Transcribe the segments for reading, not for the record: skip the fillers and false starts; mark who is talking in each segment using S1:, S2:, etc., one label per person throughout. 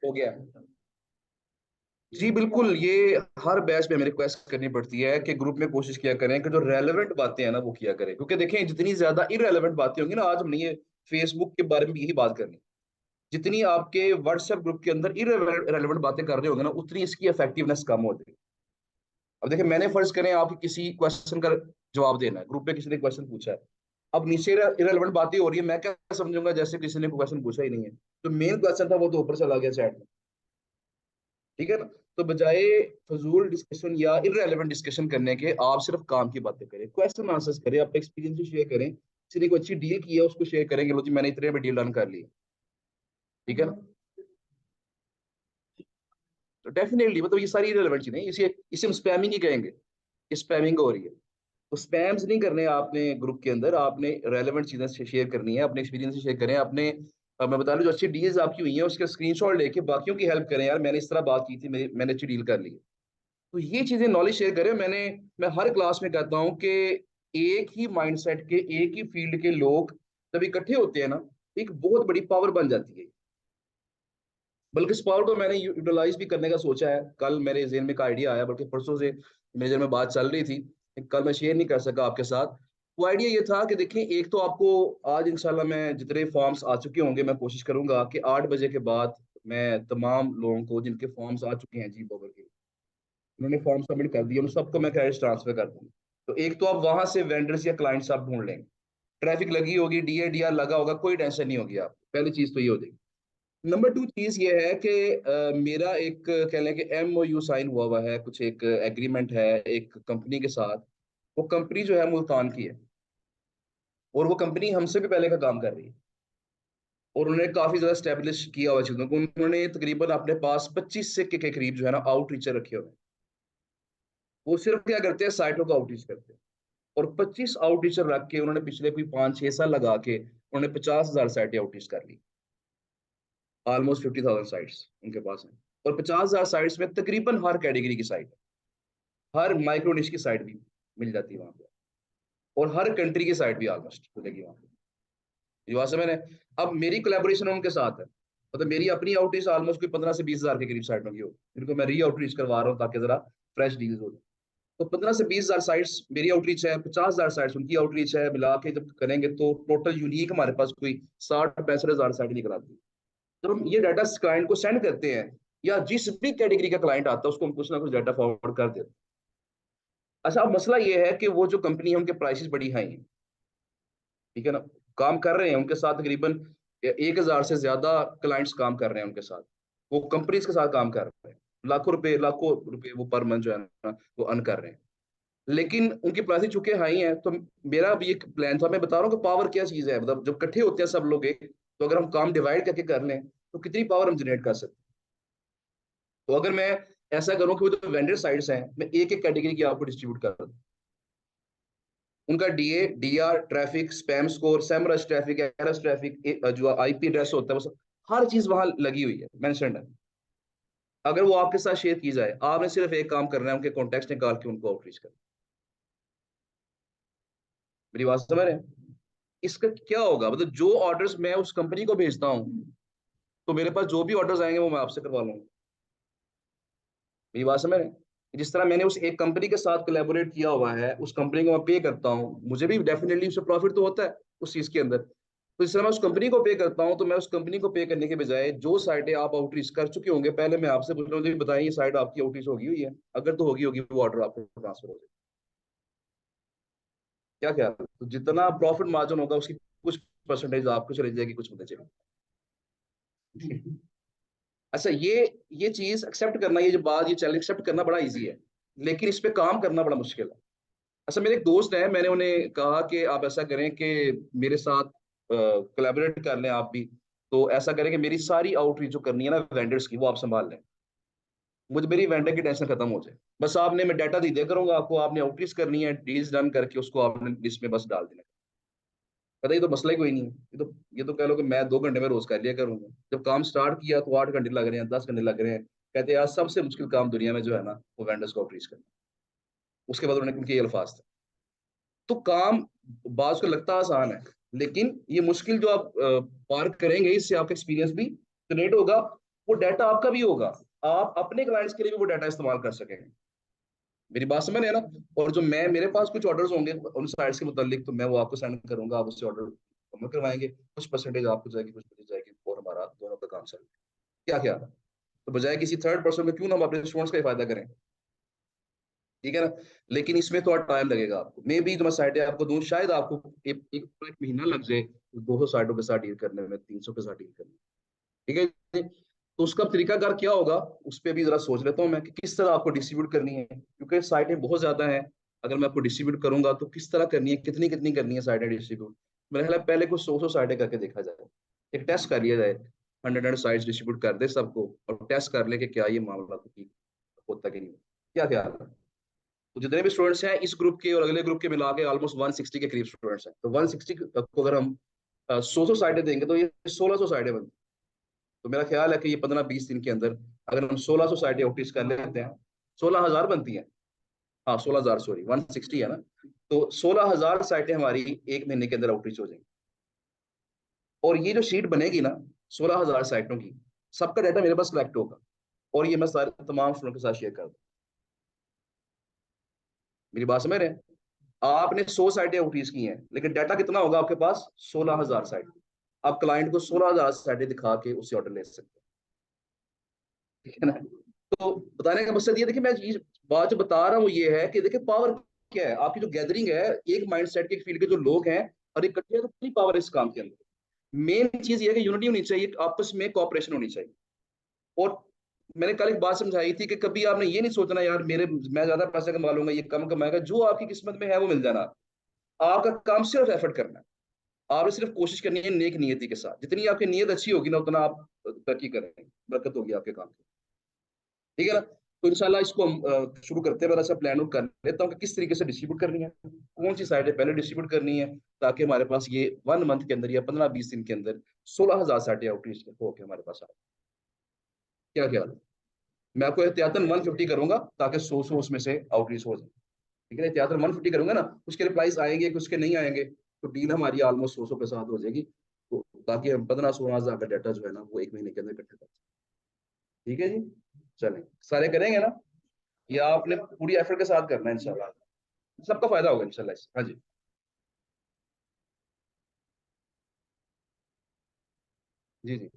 S1: हो गया। जी बिल्कुल, ये हर बैच में हमें रिक्वेस्ट करनी पड़ती है कि ग्रुप में कोशिश किया करें कि जो रेलेवेंट बातें हैं ना वो किया करें, क्योंकि देखें जितनी ज्यादा इरेलेवेंट बातें होंगी ना, आज हमने ये फेसबुक के बारे में भी यही बात करनी, जितनी आपके व्हाट्सएप ग्रुप के अंदर इरेलेवेंट बातें कर रहे होंगे ना, उतनी इसकी इफेक्टिवनेस कम हो जाएगी। अब देखिए, मैंने फर्ज करें आप किसी क्वेश्चन का जवाब देना है, ग्रुप में किसी ने क्वेश्चन पूछा है, अब नीचे इरेलेवेंट बातें हो रही है, मैं क्या समझूंगा जैसे किसी ने क्वेश्चन पूछा ही नहीं है। तो मेन क्वेश्चन था वो तो ऊपर चला गया चैट में। ठीक है ना। तो बजाय फजूल डिस्कशन या इररेलेवेंट डिस्कशन करने के, आप सिर्फ काम की बातें करें, क्वेश्चन आंसर्स करें, अपने एक्सपीरियंस शेयर करें, किसी ने कोई अच्छी डील की है उसको शेयर करेंगे, लो जी मैंने इतने में डील डन कर ली। ठीक है ना। तो डेफिनेटली मतलब ये सारी इररेलेवेंट चीजें, इसे इसे हम स्पैमिंग ही कहेंगे, स्पैमिंग हो रही है। तो स्पैम्स नहीं करने आपने ग्रुप के अंदर, आपने रेलेवेंट चीजें शेयर करनी है, अपने एक्सपीरियंस शेयर करें, अपने मैं बता दूं जो अच्छी डील्स आपकी हुई हैं उसके स्क्रीनशॉट लेके बाकियों की हेल्प करें, यार मैंने इस तरह बात की थी, मैंने अच्छी डील कर ली है। तो ये चीजें नॉलेज शेयर करें। मैं हर क्लास में कहता हूँ कि एक ही माइंडसेट के, एक ही फील्ड के लोग जब इकट्ठे होते हैं ना, एक बहुत बड़ी पावर बन जाती है। बल्कि इस पावर को मैंने यूटिलाइज भी करने का सोचा है। कल मेरे जेहन में एक आइडिया आया, बल्कि परसों से मेरे जेहन में बात चल रही थी, कल मैं शेयर नहीं कर सका आपके साथ। वो आइडिया ये था कि देखिए, एक तो आपको आज इंशाल्लाह मैं जितने फॉर्म्स आ चुके होंगे, मैं कोशिश करूंगा कि 8 बजे के बाद मैं तमाम लोगों को जिनके फॉर्म्स आ चुके हैं जी पावर के, उन्होंने फॉर्म सबमिट कर दिया, उन सबको मैं क्रेडिट ट्रांसफर कर दूंगा। तो एक तो आप वहां से वेंडर्स या क्लाइंट्स आप ढूंढ लेंगे, ट्रैफिक लगी होगी, डीएडीआर लगा होगा, कोई टेंशन नहीं होगी आप, पहली चीज तो ये हो जाएगी। नंबर टू चीज ये है कि मेरा एक कह लें कि एमओयू साइन हुआ हुआ है, कुछ एक एग्रीमेंट है एक कंपनी के साथ। वो कंपनी जो है मुल्तान की है, और वो कंपनी हमसे भी पहले का काम कर रही है, और उन्होंने काफी ज्यादा स्टेब्लिश किया हुआ चीजों को। उन्होंने तकरीबन अपने पास 25 से के करीब जो है ना आउटरीचर रखे हुए हैं। वो सिर्फ क्या करते हैं, साइटों का आउटरीच करते हैं। और 25 आउटरीचर रख के उन्होंने पिछले कोई 5-6 साल लगा के उन्होंने 50,000 साइटें आउटरीच कर ली। ऑलमोस्ट 50,000 साइट्स उनके पास हैं। और 50,000 साइट्स में तकरीबन हर कैटेगरी की साइट, हर माइक्रो निश की साइट भी मिल जाती है वहां पे, और हर कंट्री की साइट भी ऑलमोस्ट मिलेगी वहां पे। ये बात समझ में। अब मेरी कोलेबोरेशन उनके साथ है, मतलब मेरी अपनी आउटरीच ऑलमोस्ट कोई 15 से 20 हजार के करीब साइटों की हो, जिनको मैं री आउटरीच करवा रहा हूँ ताकि जरा फ्रेश डील्स हो। तो 15 से 20 हजार साइट्स मेरी आउटरीच है, 50,000 साइट्स उनकी आउटरीच है, मिला के जब करेंगे तो टोटल यूनिक हमारे पास कोई 60-65 हजार साइट निकल आती है। जब हम ये डाटा क्लाइंट को सेंड करते हैं, या जिस भी कैटेगरी का क्लाइंट आता है उसको हम कुछ ना कुछ डाटा फॉरवर्ड कर देते हैं। अच्छा, अब मसला ये है कि वो जो कंपनी है उनके प्राइसेस बड़ी हाई हैं। ठीक है ना। काम कर रहे हैं उनके साथ तकरीबन 1,000 से ज्यादा क्लाइंट्स काम कर रहे हैं उनके साथ, वो कंपनीज के साथ काम कर रहे हैं, लाखों रुपए वो पर मंथ जो है ना वो अर्न कर रहे हैं। लेकिन उनकी प्राइसेस चूंकि हाई है, तो मेरा भी एक प्लान था, मैं बता रहा हूँ कि पावर क्या चीज है, मतलब जब इकट्ठे होते हैं सब लोग एक, तो अगर हम काम डिवाइड करके कर लें तो कितनी पावर हम जनरेट कर सकते हैं। तो अगर मैं ऐसा करूं कि वो जो वेंडर साइट्स हैं, मैं एक एक कैटेगरी की आपको डिस्ट्रीब्यूट कर दूं, उनका DA, DR, traffic, spam score, Semrush traffic, Ahrefs traffic, जो आईपी एड्रेस होता है वो सब, हर चीज वहां लगी हुई है, मेंशन्ड है। अगर वो आपके साथ शेयर की जाए, आपने सिर्फ एक काम करना है, उनके कॉन्टेक्ट निकाल के उनको आउटरीच करना। मेरी बात समझ रहे हैं। इसका क्या होगा, मतलब जो ऑर्डर्स मैं उस कंपनी को भेजता हूँ, तो मेरे पास जो भी ऑर्डर्स आएंगे वो मैं आपसे करवा लूंगा। मेरी बात समझ रहे हैं। जिस तरह मैंने उस एक कंपनी के साथ कोलैबोरेट किया हुआ है, उस कंपनी को मैं पे करता हूँ, मुझे भी डेफिनेटली उससे प्रॉफिट तो होता है उस चीज के अंदर। तो जिस तरह मैं उस कंपनी को पे करता हूँ, तो मैं उस कंपनी को पे करने के बजाय जो साइटें आप आउटरीच कर चुके होंगे, पहले मैं आपसे पूछ रहा हूँ बताइए ये साइट आपकी आउटरीच होगी हुई है, अगर तो होगी होगी वो ऑर्डर आपको ट्रांसफर हो जाए। क्या क्या, तो जितना प्रॉफिट मार्जिन होगा उसकी कुछ परसेंटेज आपको चली जाएगी, कुछ मुझे चलेगी। अच्छा, ये चीज एक्सेप्ट करना, ये जो बात, ये चैलेंज एक्सेप्ट करना बड़ा इजी है, लेकिन इस पे काम करना बड़ा मुश्किल है। अच्छा, मेरे एक दोस्त हैं, मैंने उन्हें कहा कि आप ऐसा करें कि मेरे साथ कोलैबोरेट कर लें आप भी। तो ऐसा करें कि मेरी सारी आउटरीच जो करनी है ना वेंडर्स की, वो आप संभाल लें, मुझे मेरी वेंडर की टेंशन खत्म हो जाए। बस आपने, मैं डाटा दे दिया करूंगा आपको, आपने आउटरीच करनी है, डील्स डन करके उसको आपने लिस्ट में बस डाल देना। पता, ये तो मसला ही कोई नहीं है, ये तो कह लो कि मैं 2 घंटे में रोज कर लिया करूंगा। जब काम स्टार्ट किया तो 8 घंटे लग रहे हैं, 10 घंटे लग रहे हैं। कहते हैं यार सबसे मुश्किल काम दुनिया में जो है ना वो वेंडर्स को आउटरीच करना। उसके बाद उन्होंने उनके ये अल्फाज थे। तो काम बाज को लगता आसान है, लेकिन ये मुश्किल जो आप पार करेंगे, इससे आपका एक्सपीरियंस भी जनरेट होगा, वो डाटा आपका भी होगा, आप अपने क्लाइंट्स के लिए भी वो डाटा इस्तेमाल कर सकेंगे। मेरी बात समझ रहे हैं ना? और जो मैं मेरे पास कुछ ऑर्डर्स होंगे उन साइट्स के मुतालिक, तो मैं वो आपको सेंड करूंगा, आप उससे ऑर्डर हम करवाएंगे, कुछ परसेंटेज आपको जाएगी, कुछ मुझे जाएगी, और हमारा दोनों का काम चलेगा। क्या ख्याल है? तो बजाय किसी थर्ड पर्सन में क्यों ना हम अपने स्टूडेंट्स का ही फायदा करें। ठीक है ना? लेकिन इसमें थोड़ा टाइम लगेगा आपको, मे बी तो मैं साइटें आपको दूं, शायद आपको एक महीना लग जाए 200 साइटों के साथ डील करने में, 300 के साथ डील करने में। ठीक है जी? तो उसका तरीकाकार क्या होगा, उस पर भी जरा सोच लेता हूँ मैं, कि किस तरह आपको डिस्ट्रीब्यूट करनी है, क्योंकि साइटें बहुत ज्यादा हैं। अगर मैं आपको डिस्ट्रीब्यूट करूंगा तो किस तरह करनी है, कितनी कितनी करनी है साइटें डिस्ट्रीब्यूट। मेरे ख्याल है पहले कुछ 100 साइटें करके देखा जाए, एक टेस्ट कर लिया जाए, 100 साइट्स डिस्ट्रीब्यूट कर दे सबको, और टेस्ट कर ले कि क्या ये मामला तो ठीक होता कि नहीं। क्या ख्याल है? तो जितने भी स्टूडेंट्स हैं इस ग्रुप के और अगले ग्रुप के मिला के ऑलमोस्ट 160 के करीब स्टूडेंट्स हैं, तो 160 को अगर हम 100 साइटें देंगे तो ये 1600 साइटें बनती। तो मेरा ख्याल है कि ये 15-20 दिन के अंदर अगर हम 1600 साइटें आउटरीच कर लेते हैं, 16,000 बनती हैं। हाँ 16,000, सॉरी 160 है ना। तो 16,000 साइटें हमारी एक महीने के अंदर आउटरीच हो जाएंगी। और ये जो शीट बनेगी ना 16,000 साइटों की, सबका डाटा मेरे पास कलेक्ट होगा, और ये मैं सारे तमाम स्टूडेंट के साथ शेयर कर दूँ। मेरी बात समझ रहे हैं? आपने 100 साइटें आउटरीच की हैं, लेकिन डाटा कितना होगा आपके पास? 16,000 साइट। आप क्लाइंट को 16,000 साइटें दिखा के उससे ऑर्डर ले सकते हैं। ठीक है ना? तो बताने का मकसद ये, देखिए मैं ये बात जो बता रहा हूँ ये है कि देखिए पावर क्या है, आपकी जो गैदरिंग है, एक माइंडसेट के, एक फील्ड के जो लोग हैं और इकट्ठे हैं, तो कितनी पावर है इस काम के अंदर। मेन चीज ये है कि यूनिटी होनी चाहिए, आपस में कॉपरेशन होनी चाहिए। और मैंने कल एक बात समझाई थी कि कभी आपने ये नहीं सोचना यार मेरे मैं ज्यादा पैसा कमा लूंगा, ये कम कमाएगा, जो आपकी किस्मत में है वो मिल जाना। आपका काम सिर्फ एफर्ट करना है, आपने सिर्फ कोशिश करनी है नेक नियति के साथ, जितनी आपकी नीयत अच्छी होगी ना उतना आप तरक्की करेंगे, बरकत होगी आपके काम की। ठीक है ना? तो इंशाल्लाह इसको हम शुरू करते हैं। मैं ऐसा प्लान आउट कर लेता हूँ कि किस तरीके से डिस्ट्रीब्यूट करनी है, कौन सी साइटें पहले डिस्ट्रीब्यूट करनी है, ताकि हमारे पास ये 1 मंथ के अंदर या 15-20 दिन के अंदर 16,000 साइटें आउटरीच होकर हमारे पास आए। क्या ख्याल है? मैं आपको एहतियातन 150 करूंगा, ताकि 100 उसमें से आउटरीच हो जाए। ठीक है? एहतियातन 150 करूंगा ना, उसके रिप्लाईज आएंगे कि उसके नहीं आएंगे, तो डील हमारी ऑलमोस्ट 100 के साथ हो जाएगी। तो ताकि हम 15-16,000 का डाटा जो है ना वो एक महीने के अंदर इकट्ठा कर सकें। ठीक है जी? चलें, सारे करेंगे ना? या आपने पूरी एफर्ट के साथ करना है इंशाल्लाह, सबका फायदा होगा इंशाल्लाह इससे। हाँ जी। जी जी।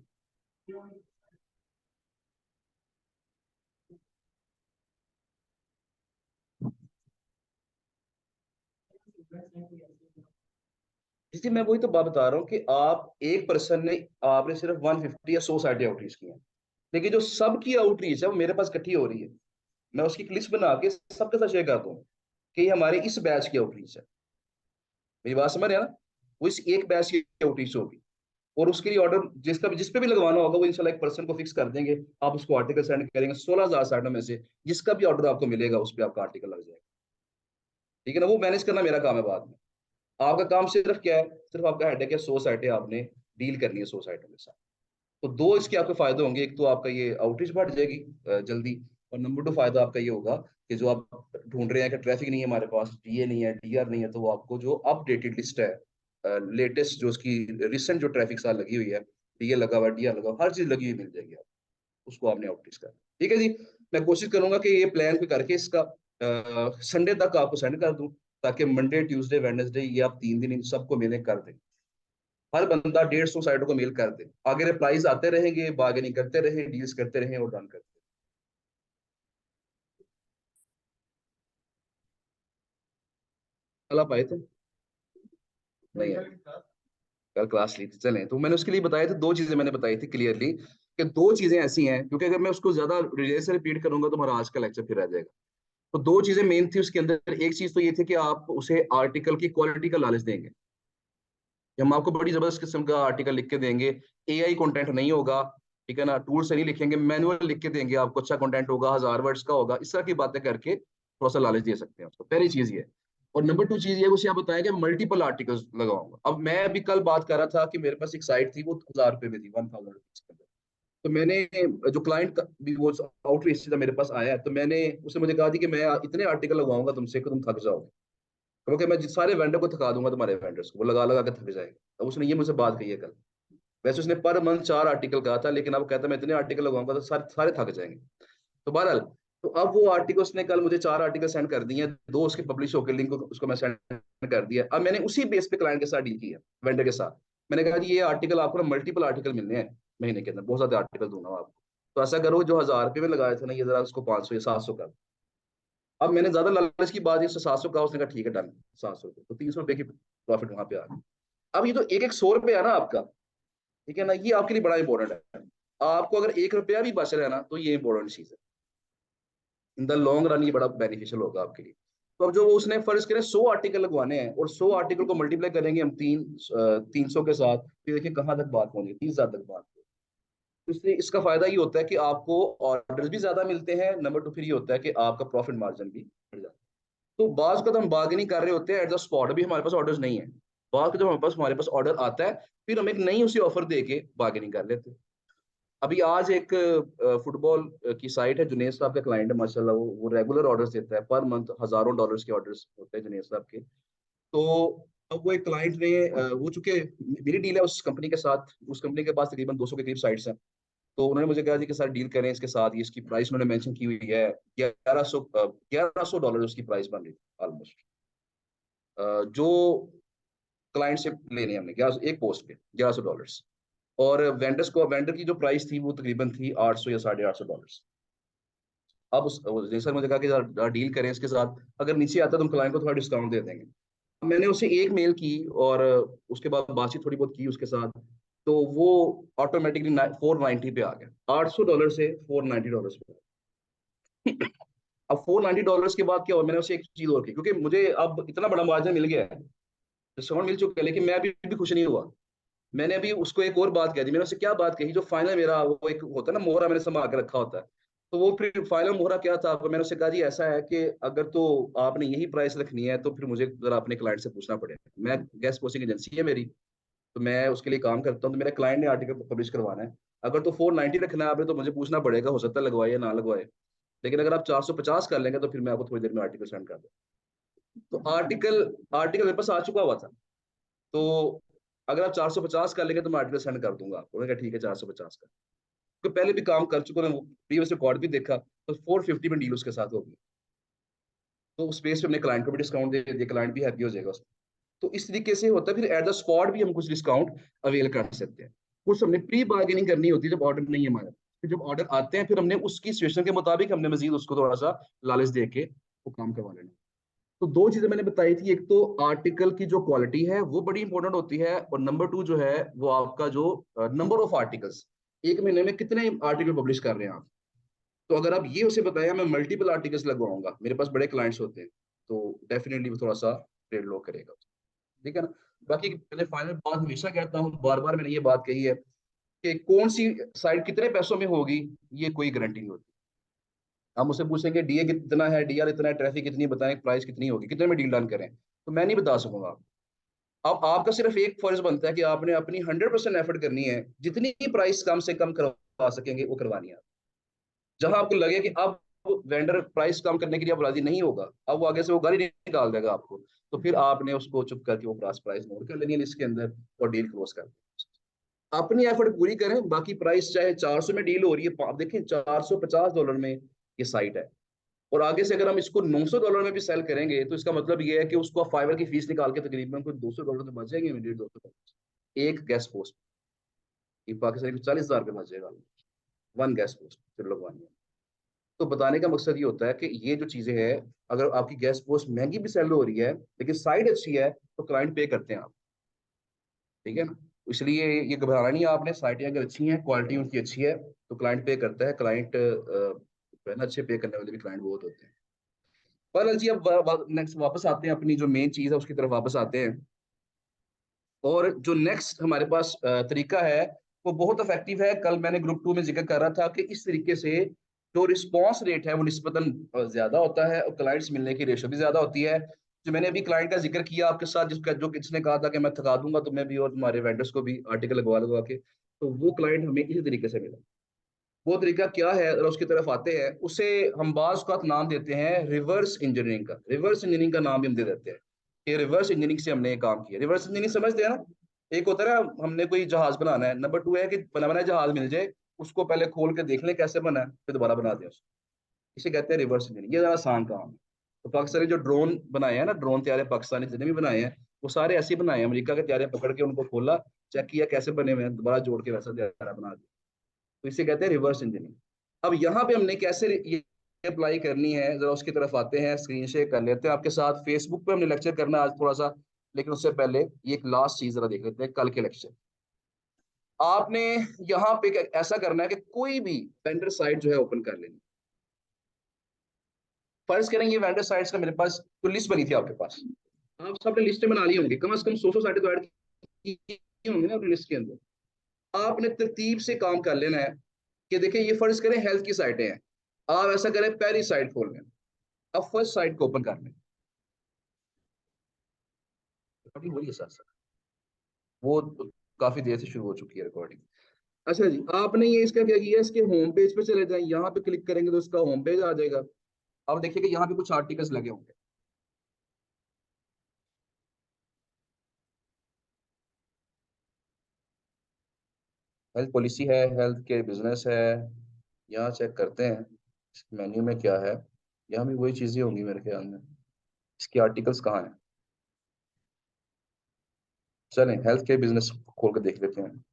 S1: जी मैं वही तो बात बता रहा हूँ कि आप एक पर्सन ने, आपने सिर्फ 150 या 100 साइटें आउटरीच की हैं, लेकिन जो सबकी आउटरीच है वो मेरे पास इकट्ठी हो रही है। मैं उसकी एक लिस्ट बना के सबके साथ शेयर करता हूँ कि ये हमारे इस बैच की आउटरीच है। मेरी बात समझ रहे हैं ना? वो इस एक बैच की आउटरीच होगी, और उसके लिए ऑर्डर जिसका जिस पे भी लगवाना होगा वो इंशाल्लाह एक पर्सन को फिक्स कर देंगे। आप उसको आर्टिकल सेंड करेंगे, 16,000 साइटों में से जिसका भी ऑर्डर आपको मिलेगा उस पर आपका आर्टिकल लग जाएगा। ठीक है ना? वो मैनेज करना मेरा काम है बाद में। आपका काम सिर्फ क्या है, सिर्फ आपका हेडेक है, 100 साइटें आपने डील करनी है 100 साइटों के साथ। तो दो इसके आपके फायदे होंगे, एक तो आपका ये आउटरीच बढ़ जाएगी जल्दी, और नंबर 2 फायदा आपका ये होगा कि जो आप ढूंढ रहे हैं कि ट्रैफिक नहीं है हमारे पास, डीए नहीं है, डीआर नहीं है, तो वो आपको जो अपडेटेड लिस्ट है, लेटेस्ट जो उसकी रिसेंट जो ट्रैफिक साल लगी हुई है, डीए लगा हुआ, डीआर लगा हुआ, हर चीज लगी हुई मिल जाएगी आपको, उसको आपने आउटरीच करना। ठीक है जी? मैं कोशिश करूंगा कि ये प्लान पे करके इसका संडे तक आपको सेंड कर दूं, ताकि मंडे ट्यूसडे वेडनेसडे ये आप 3 दिन इन सबको मेले कर दें। हर बंदा 150 साइटों को मेल कर दे, आगे रिप्लाईज आते रहेंगे, बार्गेनिंग करते रहें, डील्स करते रहें और डन करते रहें। कल आप आए थे? नहीं आए? कल क्लास ली थी, चलें। तो मैंने उसके लिए बताया था, दो चीजें मैंने बताई थी क्लियरली, कि दो चीजें ऐसी हैं, क्योंकि अगर मैं उसको ज्यादा रिलेट से रिपीट करूंगा तो हमारा आज का लेक्चर फिर रह जाएगा। तो दो चीजें मेन थी उसके अंदर, एक चीज तो ये थी कि आप उसे आर्टिकल की क्वालिटी का लालच देंगे, कि हम आपको बड़ी जबरदस्त किस्म का आर्टिकल लिख के देंगे, एआई कंटेंट नहीं होगा। ठीक है ना? टूल से नहीं लिखेंगे, मैनुअल लिख के देंगे आपको, अच्छा कंटेंट होगा, 1,000 वर्ड्स का होगा, इस तरह की बातें करके थोड़ा सा लालच दे सकते हैं उसको। पहली चीज ये है। और नंबर 2 चीज ये, उसे आप बताया कि मल्टीपल आर्टिकल्स लगाऊंगा। अब मैं अभी कल बात कर रहा था कि मेरे पास एक साइट थी, वो 1,000 रुपए में थी, 1,000 रुपीज। तो मैंने जो क्लाइंट का भी वो आउटरीच था मेरे पास आया है, तो मैंने उसने मुझे कहा थी कि मैं इतने आर्टिकल लगवाऊंगा तुमसे कि तुम थक जाओगे। क्योंकि मैं सारे वेंडर को थका दूंगा, तुम्हारे वेंडर्स को वो लगा लगा के थक जाएंगे। अब उसने ये मुझसे बात कही है कल। वैसे उसने पर मंथ 4 आर्टिकल कहा था, लेकिन अब कहता मैं इतने आर्टिकल लगाऊंगा तो सारे सारे थक जाएंगे। तो बहरहाल, तो अब वो आर्टिकल उसने कल मुझे 4 आर्टिकल सेंड कर दिए हैं, 2 उसके पब्लिश होकर लिंक उसको मैं सेंड कर दिया। अब मैंने उसी बेस पे क्लाइंट के साथ डील की है, वेंडर के साथ। मैंने कहा जी ये आर्टिकल आपको ना मल्टीपल आर्टिकल मिलने हैं महीने के अंदर, बहुत ज्यादा आर्टिकल दूंगा आपको। तो ऐसा करो, जो 1000 रुपये में लगाया था ना, ये जरा उसको 500 या 700 कर। अब मैंने ज्यादा लालच की बात, इससे 700 का, उसने कहा ठीक है डन, 700 रुपये, तो 300 रुपये की प्रॉफिट वहां पे आ गई। अब ये जो एक एक 100 रुपये है ना आपका, ठीक है ना, ये आपके लिए बड़ा इंपॉर्टेंट है। आपको अगर 1 रुपया भी बच रहा है ना, तो ये इंपॉर्टेंट चीज है। इन द लॉन्ग रन ये बड़ा बेनिफिशियल होगा आपके लिए। तो अब जो वो उसने फर्ज करें 100 आर्टिकल लगवाने हैं, और 100 आर्टिकल को मल्टीप्लाई करेंगे हम 300 के साथ, फिर देखिए कहाँ तक बात पहुंची, 30,000 तक बात। तो इसलिए इसका फायदा ये होता है कि आपको ऑर्डर्स भी ज्यादा मिलते हैं, नंबर 2 फिर ये होता है कि आपका प्रॉफिट मार्जिन भी बढ़ जाता है। तो बाज का तो हम बार्गेनिंग कर रहे होते हैं एट द स्पॉट, अभी हमारे पास ऑर्डर्स नहीं है। बाज का जब हमारे पास ऑर्डर आता है, फिर हम एक नई उसी ऑफर दे के बार्गेनिंग कर लेते हैं। अभी आज एक फुटबॉल की साइट है, जुनेद साहब का क्लाइंट है माशाल्लाह, वो रेगुलर ऑर्डर्स देता है, पर मंथ हजारों डॉलर्स के ऑर्डर्स होते हैं जुनेद साहब के। तो अब वो एक क्लाइंट ने वो चूंकि मेरी डील है उस कंपनी के साथ, उस कंपनी के पास तकरीबन 200 के करीब साइट्स हैं। तो उन्होंने मुझे कहा जी के साथ डील करें इसके साथ, ये इसकी प्राइस उन्होंने मेंशन की हुई है, 1100 डॉलर उसकी प्राइस बन रही है ऑलमोस्ट, जो क्लाइंट से लेने हैं हमने 1100 एक पोस्ट पे, 1100 डॉलर। और वेंडर की जो प्राइस थी वो तकरीबन थी 800 या 850 डॉलर। अब सर मुझे कहा कि डील करें इसके साथ, अगर नीचे आता तो हम क्लाइंट को थोड़ा डिस्काउंट दे देंगे। अब मैंने उसे एक मेल की, और उसके बाद बातचीत थोड़ी बहुत की उसके साथ। तो वो ऑटोमेटिकली 490 पे आ गया, $800 से $490 पे। अब $490 के बाद क्या हुआ, मैंने उसे एक चीज और की, क्योंकि मुझे अब इतना बड़ा मार्जिन मिल गया है, डिस्काउंट मिल चुका है, लेकिन मैं अभी भी खुश नहीं हुआ। मैंने अभी उसको एक और बात कह दी, मैंने उससे क्या बात कही, जो फाइनल मेरा वो एक होता है ना मोहरा, मैंने संभाल के रखा होता है। तो वो फिर फाइनल मोहरा क्या था, तो मैंने उससे कहा जी ऐसा है कि अगर तो आपने यही प्राइस रखनी है, तो फिर मुझे जरा अपने क्लाइंट से पूछना पड़ेगा। मैं गैस पोस्टिंग एजेंसी है मेरी, तो मैं उसके लिए काम करता हूँ, तो मेरे क्लाइंट ने आर्टिकल पब्लिश करवाना है। अगर तो 490 रखना है आपने, तो मुझे पूछना पड़ेगा, हो सकता है लगवाए या ना लगवाए। लेकिन अगर आप 450 कर लेंगे, तो फिर मैं आपको थोड़ी देर में आर्टिकल सेंड कर दूँ। तो आर्टिकल आर्टिकल मेरे पास आ चुका हुआ था। तो अगर आप 450 कर लेंगे, तो मैं आर्टिकल सेंड कर दूंगा आपको। मैंने कहा ठीक है 450 का, तो पहले भी काम कर चुका हूँ, प्रीवियस रिकॉर्ड भी देखा, तो 450 में डील उसके साथ होगी। तो उस बेस पे अपने क्लाइंट को भी डिस्काउंट दे दिया, क्लाइंट भी हैप्पी हो जाएगा उसमें। तो इस तरीके से होता है, फिर एट द स्पॉट भी हम कुछ डिस्काउंट अवेल कर सकते हैं। कुछ हमने प्री बार्गेनिंग करनी होती है जब ऑर्डर नहीं है हमारा, फिर जब ऑर्डर आते हैं, फिर हमने उसकी सिचुएशन के मुताबिक हमने मजीद उसको थोड़ा सा लालच दे के वो काम करवा लेना। तो 2 चीजें मैंने बताई थी, एक तो आर्टिकल की जो क्वालिटी है वो बड़ी इंपॉर्टेंट होती है, और नंबर 2 जो है वो आपका जो नंबर ऑफ आर्टिकल्स, एक महीने में कितने आर्टिकल पब्लिश कर रहे हैं आप। तो अगर आप ये उसे बताया मैं मल्टीपल आर्टिकल्स लगवाऊंगा, मेरे पास बड़े क्लाइंट्स होते हैं, तो डेफिनेटली वो थोड़ा सा ट्रेड लो करेगा, ठीक है ना। बाकी मैंने फाइनल बात हमेशा कहता हूँ, बार बार मैंने ये बात कही है कि कौन सी साइट कितने पैसों में होगी, ये कोई गारंटी नहीं होती। हम उससे पूछेंगे डीए कितना है, डीआर इतना है, ट्रैफिक कितनी, बताएं प्राइस कितनी होगी, कितने में डील डन करें, तो मैं नहीं बता सकूंगा। अब आपका सिर्फ एक फर्ज बनता है कि आपने अपनी 100% एफर्ट करनी है, जितनी प्राइस कम से कम करवा सकेंगे वो करवानी है। जहां आपको लगे कि अब वेंडर प्राइस कम करने के लिए अब राजी नहीं होगा, अब वो आगे से वो गाड़ी निकाल देगा आपको, तो फिर आपने उसको चुप करके वो प्राइस नोट कर लेनी है लिस्ट के अंदर, और डील क्लोज कर अपनी एफर्ट पूरी करें। बाकी प्राइस चाहे 400 में डील हो रही है, आप देखें $450 में ये साइट है, और आगे से अगर हम इसको $900 में भी सेल करेंगे, तो इसका मतलब ये है कि उसको फाइवर की फीस निकाल के तकरीबन कोई $200 तो बच जाएंगे, 150 एक गैस पोस्ट। ये पाकिस्तान को 40,000 बच जाएगा, वन गैस पोस्ट फिर लगवानी है। तो बताने का मकसद ये होता है कि ये जो चीजें हैं, अगर आपकी गैस पोस्ट महंगी भी सेल हो रही है, लेकिन साइड अच्छी है, तो क्लाइंट पे करते हैं आप, ठीक है ना। इसलिए ये घबराना नहीं है आपने, साइटें अगर अच्छी हैं, क्वालिटी उनकी अच्छी है, तो क्लाइंट पे करता है। क्लाइंट जो है ना, अच्छे पे करने वाले भी क्लाइंट बहुत होते हैं। पर जी अब नेक्स्ट वापस आते हैं, अपनी जो मेन चीज है उसकी तरफ वापस आते हैं। और जो नेक्स्ट हमारे पास तरीका है, वो बहुत इफेक्टिव है। कल मैंने ग्रुप 2 में जिक्र कर रहा था कि इस तरीके से जो रिस्पॉन्स रेट है वो निस्बतन ज्यादा होता है, और क्लाइंट्स मिलने की रेशो भी ज्यादा होती है। जो मैंने अभी क्लाइंट का जिक्र किया आपके साथ, जिसने कहा था कि मैं थका दूंगा तुम्हें भी और तुम्हारे वेंडर्स को भी आर्टिकल लगवा लगवा के, तो वो क्लाइंट हमें इसी तरीके से मिला। वो तरीका क्या है, अगर उसकी तरफ आते हैं, उसे हम बाज का नाम देते हैं रिवर्स इंजीनियरिंग का, रिवर्स इंजीनियरिंग का नाम भी हम दे देते हैं। ये रिवर्स इंजीनियरिंग से हमने ये काम किया। रिवर्स इंजीनियरिंग समझते हैं ना? एक होता है ना, हमने कोई जहाज बनाना है, नंबर टू है कि बना बनाया जहाज मिल जाए, उसको पहले खोल के देख लें कैसे बना है, फिर दोबारा बना दें उसको। इसे कहते हैं रिवर्स इंजीनियरिंग। ये ज्यादा आसान काम है। तो पाकिस्तानी जो ड्रोन बनाए हैं ना, ड्रोन तैयारे पाकिस्तानी जितने भी बनाए हैं, वो सारे ऐसे ही बनाए हैं। अमेरिका के तैयारे पकड़ के उनको खोला, चेक किया कैसे बने हुए हैं, दोबारा जोड़ के वैसा तैयारा बना दिया। तो इसे कहते हैं रिवर्स इंजीनियरिंग। अब यहाँ पे हमने कैसे ये अप्लाई करनी है, जरा उसकी तरफ आते हैं। स्क्रीन शेयर कर लेते हैं आपके साथ। फेसबुक पे हमने लेक्चर करना है आज थोड़ा सा, लेकिन उससे पहले ये एक लास्ट चीज जरा देख लेते हैं कल के लेक्चर। आपने यहाँ पे ऐसा करना है कि कोई भी वेंडर साइट जो है ओपन कर लेनी। फर्ज करें ये वेंडर साइट्स का मेरे पास तो लिस्ट बनी थी आपके पास, आप सबने लिस्टें बना ली होंगी, कम से कम 100 साइटें तो ऐड की होंगी ना अपनी लिस्ट के अंदर। आपने तरतीब से काम कर लेना है कि देखिए ये फर्ज करें हेल्थ की साइटें हैं, आप ऐसा करें पहली साइट खोल लें। अब फर्स्ट साइट को ओपन कर लें। रिकॉर्डिंग हो रही है साथ साथ, वो तो काफी देर से शुरू हो चुकी है रिकॉर्डिंग। अच्छा जी, आपने ये इसका क्या किया, इसके होम पेज पे चले जाएं, यहाँ पे क्लिक करेंगे तो इसका होम पेज आ जाएगा। अब देखिए कि यहाँ पे कुछ आर्टिकल्स लगे होंगे। हेल्थ पॉलिसी है, हेल्थ के बिजनेस है, यहाँ चेक करते हैं मेन्यू में क्या है। यहाँ भी वही चीजें होंगी मेरे ख्याल में। इसके आर्टिकल्स कहाँ हैं? चलें हेल्थ के बिजनेस खोल कर देख लेते हैं।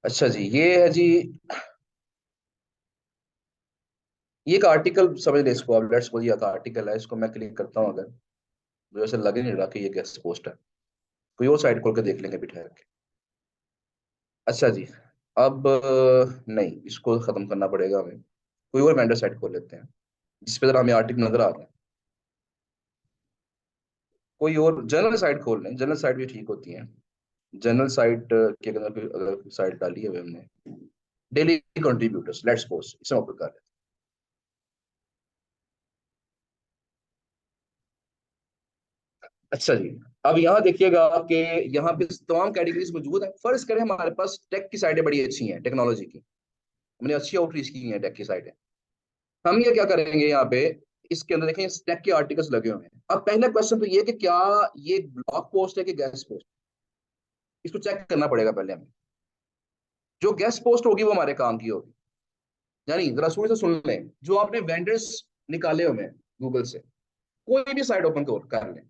S1: अच्छा जी, ये है जी, ये एक आर्टिकल समझ लें इसको। अब लेट्स सपोज ये का आर्टिकल है, इसको मैं क्लिक करता हूँ, अगर मुझे ऐसा लगे नहीं रहा कि ये गेस्ट पोस्ट है, कोई और साइट खोल के देख लेंगे बिठा के। अच्छा जी, अब नहीं, इसको खत्म करना पड़ेगा हमें। कोई और वेंडर साइट खोल लेते हैं जिस पे जरा हमें आर्टिकल नजर आ रहा है। कोई और जनरल साइट खोल लें, जनरल साइट भी ठीक होती है। जनरल साइट के अंदर अगर साइट डाली है हमने, डेली कंट्रीब्यूटर्स, लेट्स सपोज इसे ओपन कर लेते हैं। अच्छा जी, अब यहाँ देखिएगा कि यहाँ पे तमाम कैटेगरीज मौजूद है। फर्ज करें हमारे पास टेक की साइटें बड़ी अच्छी हैं, टेक्नोलॉजी की, हमने अच्छी आउटरीच की है टेक की साइटें। हम ये क्या करेंगे यहाँ पे, इसके अंदर देखें टेक के आर्टिकल्स लगे हुए हैं। अब पहला क्वेश्चन तो ये कि क्या ये ब्लॉग पोस्ट है कि गेस्ट पोस्ट, इसको चेक करना पड़ेगा पहले हमें। जो गेस्ट पोस्ट होगी वो हमारे काम की होगी। यानी जरा शुरू से सुन लें, जो आपने वेंडर्स निकाले हुए हैं गूगल से, कोई भी साइट ओपन कर लें,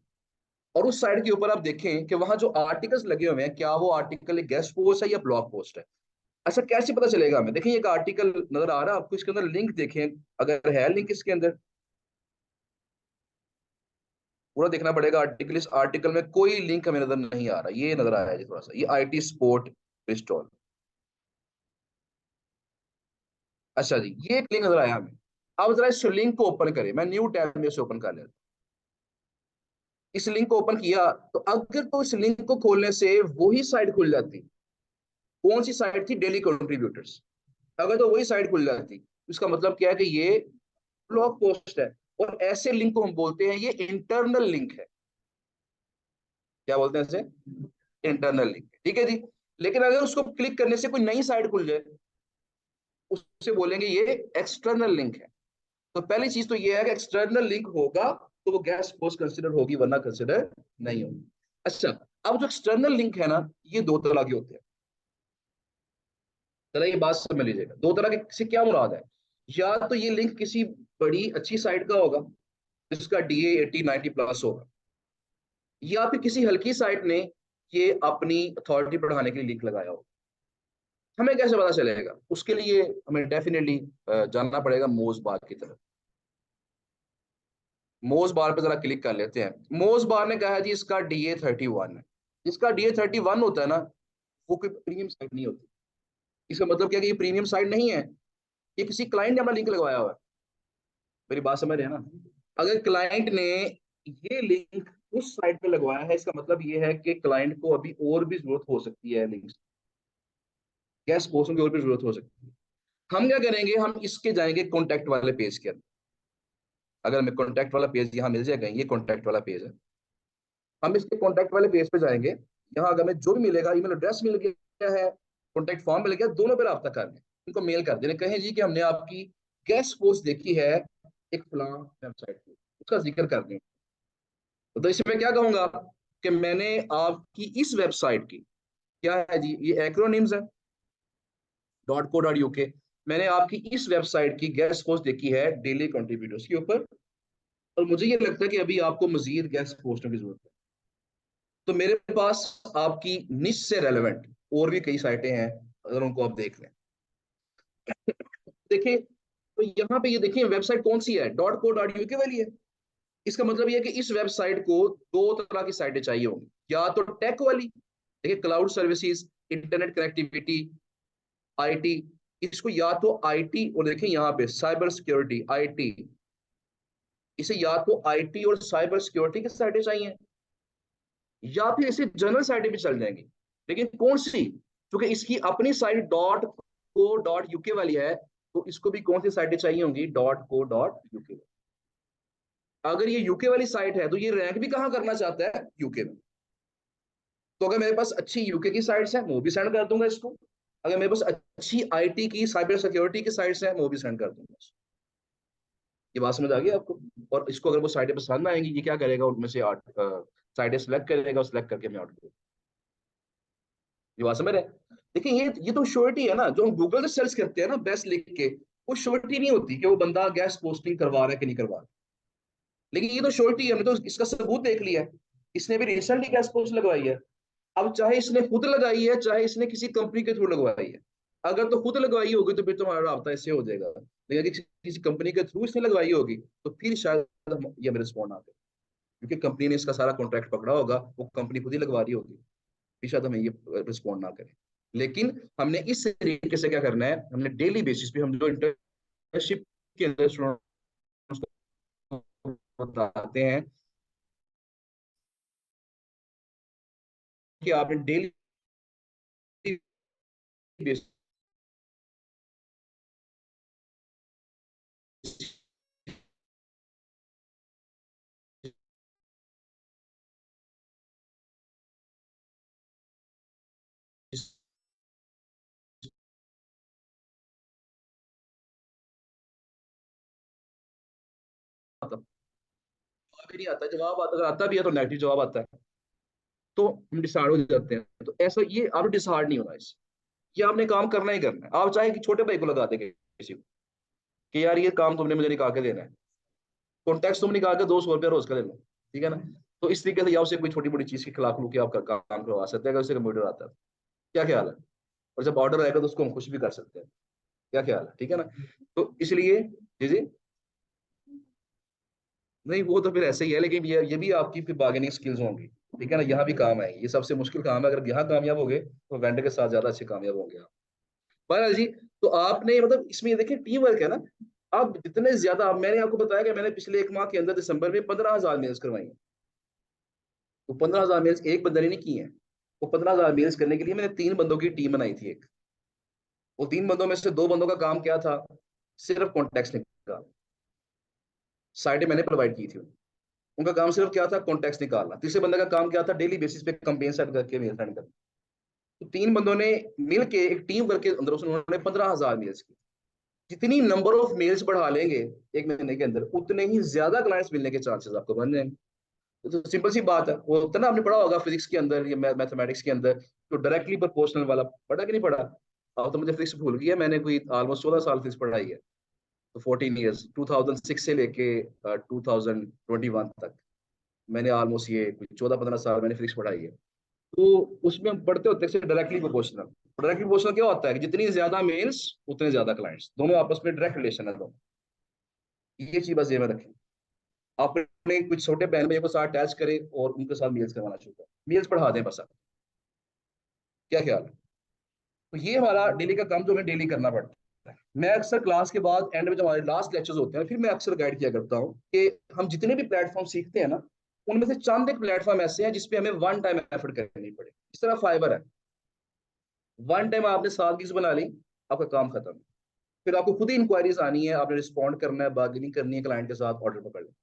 S1: और उस साइट के ऊपर आप देखें कि वहां जो आर्टिकल्स लगे हुए हैं, क्या वो आर्टिकल एक गेस्ट पोस्ट है या ब्लॉग पोस्ट है। अच्छा, कैसे पता चलेगा हमें? देखिए एक आर्टिकल नजर आ रहा है आपको, इसके अंदर लिंक देखें, अगर है लिंक इसके अंदर, पूरा देखना पड़ेगा आर्टिकल। इस आर्टिकल में कोई लिंक हमें नजर नहीं आ रहा, ये नजर आया है जी थोड़ा सा, ये आईटी स्पोर्ट इंस्टॉल। अच्छा जी, ये एक लिंक नजर आया हमें। अब जरा इस लिंक को ओपन करें, मैं न्यू टैब में से ओपन कर लेता। इस लिंक को ओपन किया तो अगर तो इस लिंक को खोलने से वही साइट खुल जाती। कौन सी साइट थी? Daily contributors. अगर तो वही साइट खुल जाती, इसका मतलब क्या है कि ये ब्लॉग पोस्ट है। और ऐसे लिंक को हम बोलते हैं ये इंटरनल लिंक है। क्या बोलते हैं इसे? इंटरनल लिंक, ठीक है जी। लेकिन अगर उसको क्लिक करने से कोई नई साइट खुल जाए, उससे बोलेंगे ये एक्सटर्नल लिंक है। तो पहली चीज तो ये है कि एक्सटर्नल लिंक होगा तो वो गेस्ट पोस्ट कंसिडर होगी, वरना कंसिडर नहीं होगी। अच्छा, अब जो एक्सटर्नल लिंक है ना, ये दो तरह के होते हैं। चला ये बात समझ लीजिएगा, दो तरह के से क्या मुराद है। या तो ये लिंक किसी बड़ी अच्छी साइट का होगा जिसका डीए 80 90 प्लस होगा, या फिर किसी हल्की साइट ने ये अपनी अथॉरिटी बढ़ाने के लिए लिंक लगाया हो। हमें कैसे पता चलेगा? उसके लिए हमें डेफिनेटली जानना पड़ेगा मोज बार की तरफ। मोज बार पे जरा क्लिक कर लेते हैं। मोज बार ने कहा है जी इसका DA 31 है। जिसका DA 31 होता है ना, वो कोई प्रीमियम साइट नहीं होती। इसका मतलब क्या है कि ये प्रीमियम साइट नहीं है, ये किसी क्लाइंट ने अपना लिंक लगवाया हुआ है। मेरी बात समझ रहे हैं ना? अगर क्लाइंट ने ये लिंक उस साइट पे लगवाया है, इसका मतलब ये है कि क्लाइंट को अभी और भी जरूरत हो सकती है लिंक्स, गेस्ट पोस्टों की और भी जरूरत हो सकती है। हम क्या करेंगे, हम इसके जाएंगे कॉन्टैक्ट वाले पेज के अंदर। अगर हमें कॉन्टैक्ट वाला पेज यहाँ मिल जाएगा, ये कॉन्टैक्ट वाला पेज है, हम इसके कॉन्टैक्ट वाले पेज पे जाएंगे। यहाँ अगर हमें जो भी मिलेगा, ईमेल एड्रेस मिल गया है, कॉन्टैक्ट फॉर्म मिल गया, दोनों पे रब्ता कर लें, उनको मेल कर देने, कहें जी कि हमने आपकी गेस्ट पोस्ट देखी है एक फलां वेबसाइट पे, उसका जिक्र कर दें। तो इसमें क्या कहूंगा कि मैंने आपकी इस वेबसाइट की, क्या है जी, ये एक्रोनिम्स है, .co.uk, मैंने आपकी इस वेबसाइट की गेस्ट पोस्ट देखी है डेली कंट्रीब्यूटर्स के ऊपर, और मुझे ये लगता है कि अभी आपको मजीद गेस्ट पोस्टों की जरूरत है। तो मेरे पास आपकी निश से रेलेवेंट और भी कई साइटें हैं, अगर उनको आप देख लें। देखिए, तो यहाँ पे ये देखिए वेबसाइट कौन सी है, .co.uk वाली है। इसका मतलब ये है कि इस वेबसाइट को दो तरह की साइटें चाहिए होंगी, या तो टेक वाली, देखिए cloud services, internet connectivity, IT, इसको या तो आईटी, और देखिए यहाँ पे साइबर सिक्योरिटी आईटी, इसे या तो आईटी और साइबर सिक्योरिटी की साइटें चाहिए, या फिर इसे जनरल साइटें भी चल जाएंगी। लेकिन कौन सी, क्योंकि इसकी अपनी साइट .co.uk वाली है, तो इसको भी कौन सी साइटें चाहिए होंगी, .co.uk। अगर ये यूके वाली साइट है तो ये रैंक भी कहाँ करना चाहता है, यूके में। तो अगर मेरे पास अच्छी यूके की साइट्स हैं, मैं वो भी सेंड कर दूंगा इसको। अगर मेरे पास अच्छी आईटी की साइबर सिक्योरिटी की साइट्स हैं, मैं वो भी सेंड कर दूंगा। ये बात समझ आ गई आपको। और इसको अगर वो साइटें पसंद आएंगी, ये क्या करेगा, उनमें से आठ साइटें सेलेक्ट करेगा, सेलेक्ट करके मैं आउट करूँ। ये बात समझ रहे हैं। देखिए ये तो श्योरिटी है ना, जो हम गूगल से सर्च करते हैं ना बेस्ट लिख के, वो श्योरिटी नहीं होती कि वो बंदा गैस पोस्टिंग करवा रहा है कि नहीं करवा रहा। लेकिन ये तो श्योरिटी है, हमने तो इसका सबूत देख लिया है। इसने भी रिसेंटली गैस पोस्ट लगवाई है। अब चाहे इसने खुद लगाई है, चाहे इसने किसी कंपनी के थ्रू लगवाई है, अगर तो खुद लगवाई होगी तो फिर तुम्हारा राब्ता इससे हो जाएगा। लेकिन अगर किसी कंपनी के थ्रू इसने लगवाई होगी, तो फिर शायद ये मेरे रिस्पॉन्ड आ गए, क्योंकि कंपनी ने इसका सारा कॉन्ट्रैक्ट पकड़ा होगा, वो कंपनी खुद ही लगवा रही होगी, फिर शायद हमें ये रिस्पॉन्ड ना करें। लेकिन हमने इस तरीके से क्या करना है, हमने डेली बेसिस पे हम जो इंटर्नशिप के अंदर स्टूडेंट्स को बताते हैं कि आपने डेली बेसिस भी नहीं आता जवाब, आता अगर आता भी है तो नेगेटिव जवाब आता है, तो हम डिसाइड हो जाते हैं। तो ऐसा ये आपने डिसाइड नहीं होना इस, ये आपने काम करना ही करना है। आप चाहे कि छोटे भाई को लगा देंगे किसी को कि यार ये काम तुमने मुझे निकाल के देना है, कॉन्टेक्ट तुम निकाल के 200 रुपया रोज का ले लो, ठीक है ना। तो इस तरीके से या उससे कोई छोटी मोटी चीज के खिलाफ लू के आपका काम करवा सकते हैं, अगर उसे कंप्यूटर आता है। क्या ख्याल है। और जब ऑर्डर आएगा तो उसको हम खुश भी कर सकते हैं। क्या ख्याल है, ठीक है ना। तो इसलिए जी जी, नहीं वो तो फिर ऐसे ही है, लेकिन ये भी आपकी फिर बार्गेनिंग स्किल्स होंगी, ठीक है ना, यहाँ भी काम है, ये सबसे मुश्किल काम है। अगर यहाँ कामयाब हो गए तो वेंडर के साथ ज्यादा अच्छे कामयाब होंगे आप। बहरहाल जी, तो आपने मतलब इसमें ये देखिए टीम वर्क है ना। अब जितने ज्यादा, अब मैंने आपको बताया कि मैंने पिछले एक माह के अंदर दिसंबर में 15,000 मेल्स करवाई हैं। तो 15,000 मेल्स एक बंदे ने नहीं की है। वो 15,000 मेल्स करने के लिए मैंने 3 बंदों की टीम बनाई थी एक। वो 3 बंदों में से 2 बंदों का काम क्या था, सिर्फ कॉन्टेक्ट निकाल, साइटें मैंने प्रोवाइड की थी। उनका काम सिर्फ क्या था, कॉन्टेक्ट निकालना। तीसरे बंदे का काम क्या था, डेली बेसिस पे कैंपेन सेट करके मेल सेंड करना। तो 3 बंदों ने मिल के एक टीम वर्क के अंदर उन्होंने 15,000 मेल्स की। जितनी नंबर ऑफ मेल्स बढ़ा लेंगे एक महीने के अंदर, उतने ही ज्यादा क्लाइंट्स मिलने के चांसेस आपको बन जाएंगे। तो सिंपल सी बात है, वो उतना आपने पढ़ा होगा फिजिक्स के अंदर या मैथमेटिक्स के अंदर, तो डायरेक्टली प्रोपोर्शनल वाला पढ़ा कि नहीं पढ़ा। अब तो मुझे फिजिक्स भूल गया, मैंने कोई ऑलमोस्ट 16 साल फिजिक्स पढ़ाई है। तो 14 ईयर्स, 2006 से लेके 2021 तक मैंने ऑलमोस्ट ये 14-15 साल मैंने फिजिक्स पढ़ाई है। तो उसमें हम पढ़ते होते हैं डायरेक्टली प्रोपोर्शनल। डायरेक्टली प्रोपोर्शनल क्या होता है कि जितनी ज्यादा मेल्स उतने ज्यादा क्लाइंट्स, दोनों आपस में डायरेक्ट रिलेशन है दोनों। ये चीज बस ये में रखें। अपने कुछ छोटे बहन भाइयों को साथ अटैच करें और उनके साथ मील्स करवाना शुरू करें, मील्स पढ़ा दें बस आप। क्या ख्याल है। तो ये हमारा डेली का काम जो हमें डेली करना पड़ता है। मैं अक्सर क्लास के बाद एंड में जो हमारे लास्ट लेक्चर्स होते हैं, फिर मैं अक्सर गाइड किया करता हूँ कि हम जितने भी प्लेटफॉर्म सीखते हैं ना, उनमें से चंद एक प्लेटफॉर्म ऐसे हैं जिसपे हमें वन टाइम एफर्ट करनी पड़े। इस तरह फाइबर है, वन टाइम आपने सादगी से बना ली, आपका काम खत्म। फिर आपको खुद ही इंक्वायरीज आनी है, आपने रिस्पॉन्ड करना है, बार्गेनिंग करनी है क्लाइंट के साथ, ऑर्डर पकड़ लें।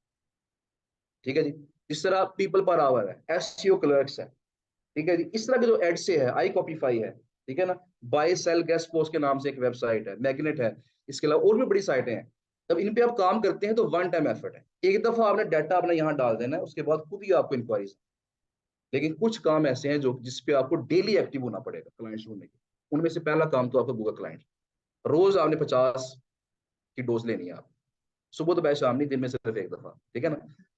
S1: ठीक है जी। इस तरह पीपल पर आवर है, एसईओ क्लर्क्स है, ठीक है जी। इस तरह के जो एड से है, आई कॉपीफाई है, ठीक है ना। बाय सेल गेस्ट पोस्ट के नाम से एक वेबसाइट है, मैग्नेट है, इसके अलावा और भी बड़ी साइटें हैं। तब इन पे आप काम करते हैं तो वन टाइम एफर्ट है, एक दफा आपने डाटा अपना यहाँ डाल देना है, उसके बाद खुद ही आपको इंक्वायरीज। लेकिन कुछ काम ऐसे हैं जो जिसपे आपको डेली एक्टिव होना पड़ेगा क्लाइंट्स ढूंढने के। उनमें से पहला काम तो आपका गूगल क्लाइंट। रोज आपने 50 की डोज लेनी है आप, सुबह दोपहर शाम नहीं, दिन में सिर्फ एक दफा, ठीक है ना।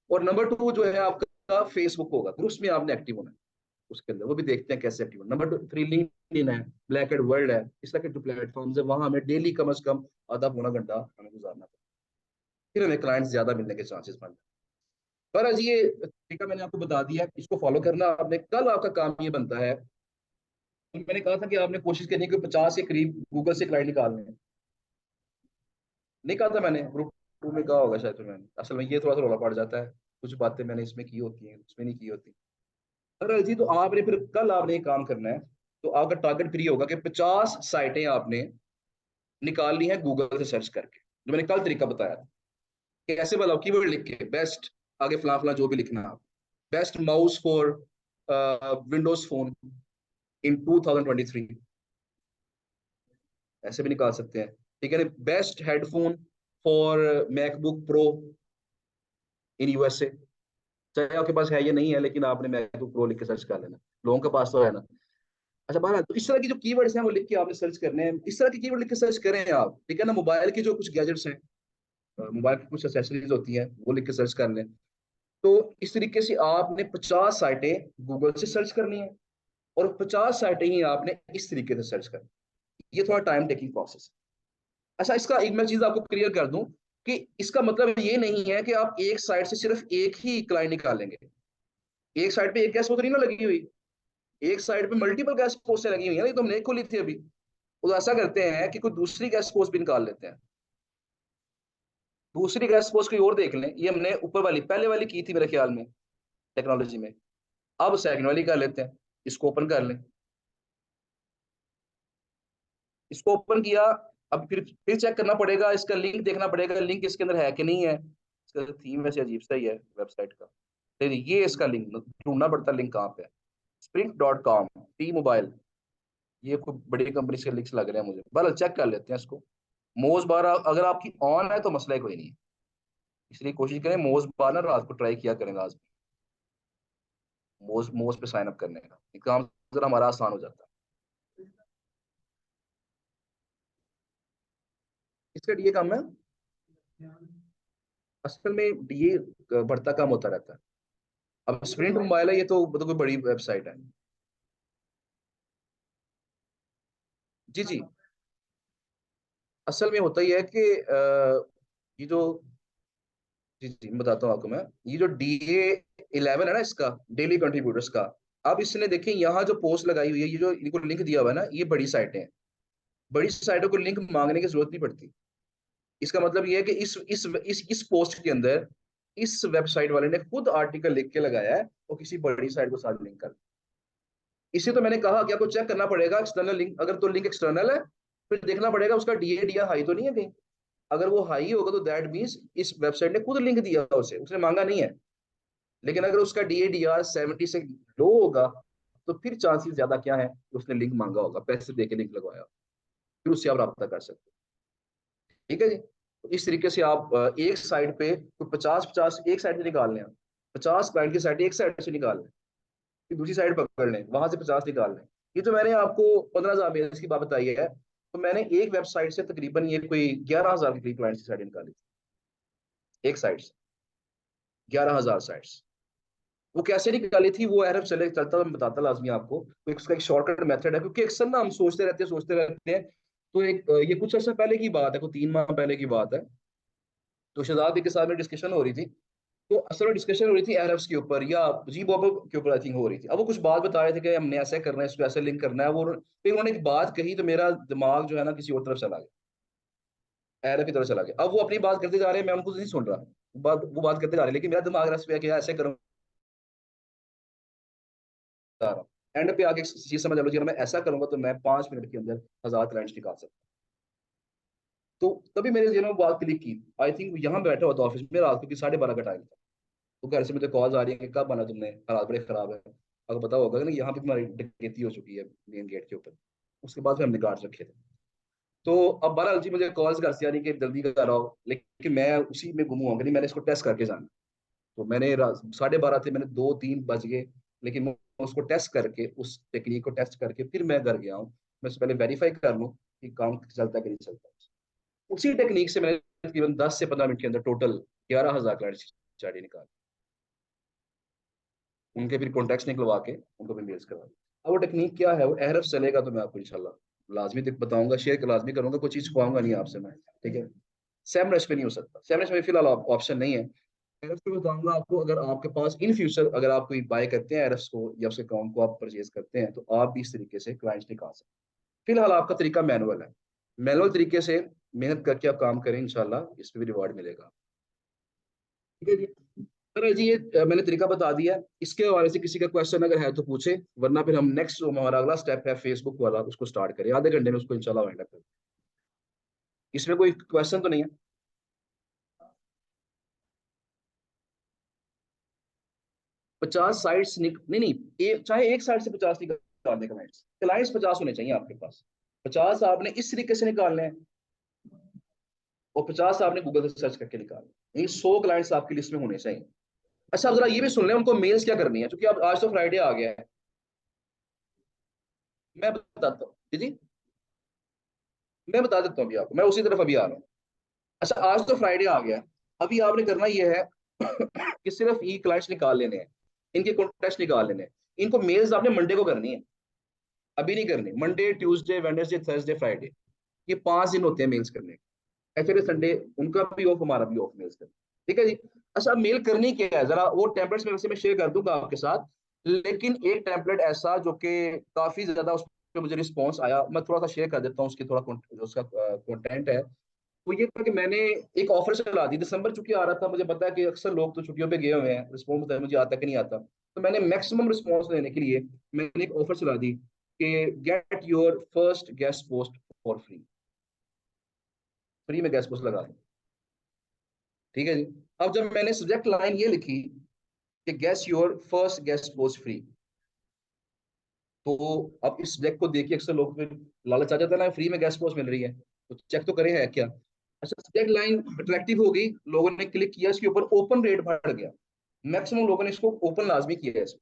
S1: और नंबर 2 जो है आपका फेसबुक होगा, ग्रुप्स में आपने एक्टिव होना है उसके अंदर, वो भी देखते हैं कैसे एक्टिव होना। नंबर 3 लिंक्डइन है, ब्लैक एंड वर्ल्ड है, इस तरह के जो प्लेटफॉर्म्स है वहां हमें डेली कम से कम आधा पौना घंटा हमें गुजारना पड़ता है, फिर हमें क्लाइंट्स ज्यादा मिलने के चांसेस बढ़ते हैं। पर आज ये तरीका मैंने आपको बता दिया, इसको फॉलो करना आपने। कल आपका काम ये बनता है, तो मैंने कहा था कि आपने कोशिश करनी है कि 50 के करीब गूगल से क्लाइंट निकालने हैं। नहीं कहा था मैंने, ग्रुप 2 में कहा होगा शायद, फिर मैंने असल में ये थोड़ा सा रौला पड़ जाता है, कुछ बातें मैंने इसमें की होती हैं, उसमें नहीं की होती। अरे जी, तो आपने फिर कल आपने एक काम करना है, तो आपका टारगेट फ्री होगा कि 50 साइटें आपने निकालनी है गूगल से सर्च करके, जो मैंने कल तरीका बताया था। कैसे बताओ, कीवर्ड लिख के बेस्ट, आगे फला फला जो भी लिखना है आप, best mouse for Windows phone in 2023, ऐसे भी निकाल सकते हैं। ठीक है ना। Best headphone for MacBook pro in USA, चाहे आपके पास है या नहीं है, लेकिन आपने मैकबुक प्रो लिख के सर्च कर लेना, लोगों के पास तो है ना। अच्छा बारह, तो इस तरह की जो कीवर्ड्स हैं वो लिख के आपने सर्च करने हैं, इस तरह की कीवर्ड लिख के सर्च करें आप, ठीक है ना। मोबाइल की जो कुछ गैजेट्स हैं, मोबाइल की कुछ एक्सेसरीज होती हैं, वो लिख के सर्च कर लें। तो इस तरीके से आपने 50 साइटें गूगल से सर्च करनी है, और 50 साइटें ही आपने इस तरीके से सर्च करनी है। ये थोड़ा टाइम टेकिंग प्रोसेस है। अच्छा, इसका एक मैं चीज आपको क्लियर कर दूं कि इसका मतलब ये नहीं है कि आप एक साइट से सिर्फ एक ही क्लाइंट निकालेंगे। एक साइट पे एक गैस तो नहीं ना लगी हुई, एक साइट पे मल्टीपल गैस पोस्टें लगी हुई है ना, ये तो हमने एक खोली थी अभी। तो ऐसा करते हैं कि कोई दूसरी गैस पोस्ट भी निकाल लेते हैं, दूसरी गैस पोस्ट कोई और देख लें। ये हमने ऊपर वाली पहले वाली की थी मेरे ख्याल में टेक्नोलॉजी में, अब सेकंड वाली कर लेते हैं। इसको ओपन कर लें, इसको ओपन किया। अब फिर चेक करना पड़ेगा, इसका लिंक देखना पड़ेगा, लिंक इसके अंदर है कि नहीं है। इसका थीम वैसे अजीब सा ही है वेबसाइट का। तो ये इसका लिंक ढूंढना पड़ता है, लिंक कहाँ पे है। sprint.com, टी मोबाइल, ये कोई बड़ी कंपनी से लिंक्स लग रहे हैं मुझे, बल चेक कर लेते हैं इसको। मोज बार अगर आपकी ऑन है तो मसला ही कोई नहीं है, इसलिए कोशिश करें मोज बार ना रात को ट्राई किया करेंगे आज, मोज मोज पे साइन अप करने का, ये काम जरा हमारा आसान हो जाता है। इसका डीए कम है, असल में डीए बढ़ता कम होता रहता है। अब स्प्रिंट मोबाइल है, ये तो मतलब कोई बड़ी वेबसाइट है। जी जी, असल में होता ही है कि ये जो, जी जी मैं बताता हूँ आपको मैं, ये जो DA11 है ना इसका, डेली कंट्रीब्यूटर्स का। अब इसने देखें यहाँ जो पोस्ट लगाई हुई है, ये जो इनको लिंक दिया हुआ है ना, ये बड़ी साइटें हैं। बड़ी साइटों को लिंक मांगने की जरूरत नहीं पड़ती। इसका मतलब ये है कि इस पोस्ट के अंदर इस वेबसाइट वाले ने खुद आर्टिकल लिख के लगाया है और किसी बड़ी साइट को साथ लिंक कर। इसे तो मैंने कहा कि आपको चेक करना पड़ेगा एक्सटर्नल लिंक, अगर तो लिंक एक्सटर्नल है फिर देखना पड़ेगा उसका DA हाई तो नहीं है कहीं। अगर वो हाई होगा तो दैट मीन्स इस वेबसाइट ने खुद लिंक दिया उसे, उसने मांगा नहीं है। लेकिन अगर उसका DA 70 से लो होगा, तो फिर चांसेस ज्यादा क्या है कि उसने लिंक मांगा होगा, पैसे दे के लिंक लगवाया, फिर उससे आप रब्ता कर सकते हो। ठीक है जी। तो इस तरीके से आप एक साइड पे तो 50-50 एक साइड से निकाल लें, 50 क्लाइंट की साइड एक साइड से निकाल लें, फिर दूसरी साइड पकड़ लें, वहां से 50 निकाल लें। ये जो मैंने आपको 15,000 मेल्स की बात बताई है, तो मैंने एक वेबसाइट से तकरीबन ये कोई 11,000 के करीब क्लाइंट्स की साइड निकाली थी, एक साइड से 11,000 साइट्स। वो कैसे निकाली थी, वो अरब चले चलता, मैं बताता लाजमी आपको। तो उसका एक शॉर्टकट मेथड है, क्योंकि अक्सर ना हम सोचते रहते हैं। तो एक ये कुछ अर्सा पहले की बात है, कोई 3 माह पहले की बात है। तो शहजाद भाई के साथ में डिस्कशन हो रही थी, तो असल में डिस्कशन हो रही थी अरब्स के ऊपर या जी बॉब के ऊपर आई थिंक हो रही थी। अब वो कुछ बात बता रहे थे कि हमने ऐसे करना है, इसको ऐसे लिंक करना है। वो फिर उन्होंने एक बात कही तो मेरा दिमाग जो है ना किसी और तरफ चला गया, अरब की तरफ चला गया। अब वो अपनी बात करते जा रहे हैं, मैं उनको नहीं सुन रहा, वो बात करते जा रहे हैं, लेकिन मेरा दिमाग रस पे ऐसे करूँ जा रहा हूँ। एंड पे आगे चीज समझ आ लो जी, अगर मैं ऐसा करूंगा तो मैं 5 मिनट के अंदर 1000 क्लाइंट्स निकाल सकता हूँ। तो तभी मेरे जेल में बात क्लिक की। आई थिंक यहाँ बैठा होता ऑफिस में, रात को 12:30 का टाइम था। तो घर से मुझे कॉल आ रही है कि कब आना तुमने, हालात बड़े खराब है। अगर पता होगा कि ना यहाँ पे तुम्हारी डकैती हो चुकी है मेन गेट के ऊपर। उसके बाद फिर हमने गार्ड रखे थे। तो अब बहरहाल जी मुझे कॉल्स घर से आ रही कि जल्दी कर आओ, लेकिन मैं उसी में गुम हुआ कि नहीं, मैंने इसको टेस्ट करके जाना। तो मैंने 12:30 थे, मैंने 2-3 बज गए, लेकिन मैं उसको टेस्ट करके, उस टेक्निक को टेस्ट करके फिर मैं घर गया हूँ। मैं उससे पहले वेरीफाई कर लूँ कि काम चलता है कि नहीं चलता। उसी टेक्निक से मैंने तकरीबन 10 से 15 मिनट के अंदर टोटल 11,000 क्लाइंट स्टडी निकाली। उनके फिर कॉन्टैक्ट्स निकलवा के उनको भी मेल्स करवा दी। अब वो टेक्निक क्या है, वो एहरफ चलेगा तो मैं आपको इंशाल्लाह लाजमी तक बताऊंगा, शेयर कर लाजमी करूंगा, कोई चीज खुआऊंगा नहीं आपसे मैं, ठीक है। सैमरश पे नहीं हो सकता, सैमरश में फिलहाल ऑप्शन नहीं है। एरफ्स पे बताऊंगा आपको, अगर आपके पास इन फ्यूचर अगर आप कोई बाय करते हैं एरफ्स को या उसके अकाउंट को आप परचेज करते हैं, तो आप भी इस तरीके से क्लाइंट्स निकाल सकते हैं। फिलहाल आपका तरीका मैनुअल है, मैनुअल तरीके से मेहनत करके आप काम करें, इंशाल्लाह इस पे भी रिवार्ड मिलेगा। ठीक है जी। सर जी ये मैंने तरीका बता दिया। इसके हवाले से किसी का क्वेश्चन अगर है तो पूछे, वरना फिर हम नेक्स्ट जो हमारा अगला स्टेप है फेसबुक वाला, उसको स्टार्ट करें, आधे घंटे में उसको इंशाल्लाह वाइंड अप करें। इसमें कोई क्वेश्चन तो नहीं है? 50 साइट्स नहीं नहीं, चाहे एक साइट से 50 निकालने क्लाइंट्स, क्लाइंट्स 50 होने चाहिए आपके पास। 50 आपने इस तरीके से निकालने हैं, और 50 आपने गूगल से सर्च करके निकालने, ये 100 क्लाइंट्स आपकी लिस्ट में होने चाहिए। अच्छा, अब जरा ये भी सुन लें उनको मेल्स क्या करनी है, क्योंकि अब आज तो फ्राइडे आ गया है। मैं बताता हूँ जी जी, मैं बता देता हूँ अभी आपको, मैं उसी तरफ अभी आ रहा हूँ। अच्छा, आज तो फ्राइडे आ गया है। अभी आपने करना यह है कि सिर्फ ई क्लाइंट्स निकाल लेने हैं, इनके कॉन्टेक्ट निकाल लेने हैं। इनको मेल्स आपने मंडे को करनी है, अभी नहीं करनी। Monday, Tuesday, Wednesday, Thursday, Friday, ये 5 दिन होते हैं मेल्स करने के। सैटरडे संडे उनका भी ऑफ, हमारा भी ऑफ मेल्स करने, ठीक है जी। अच्छा, मेल करनी क्या है, जरा वो टेम्पलेट्स में वैसे मैं शेयर कर दूंगा आपके साथ, लेकिन एक टेम्पलेट ऐसा जो कि काफी ज्यादा उस पर मुझे रिस्पॉन्स आया, मैं थोड़ा सा शेयर कर देता हूँ, उसकी थोड़ा जो उसका कंटेंट है। वो ये था कि मैंने एक ऑफर चला दी, दिसंबर चूंकि आ रहा था, मुझे पता है कि अक्सर लोग तो छुट्टियों पे गए हुए हैं, रिस्पॉन्स मुझे आता कि नहीं आता, तो मैंने मैक्सिमम रिस्पॉन्स लेने के लिए मैंने एक ऑफर चला दी कि get your first guest post for free, free में गेस्ट पोस्ट लगा दूं, ठीक है जी। अब जब मैंने सब्जेक्ट लाइन ये लिखी कि guest your first guest post free, तो अब इस सब्जेक्ट को देखिए अक्सर लोग फिर लालच आ जाता है ना, फ्री में गेस्ट पोस्ट मिल रही है, तो चेक तो करें है क्या। अच्छा, सब्जेक्ट लाइन अट्रैक्टिव हो गई, लोगों ने क्लिक किया, इसके ऊपर ओपन रेट बढ़ गया, मैक्सिमम लोगों ने इसको ओपन लाजमी किया है इसको।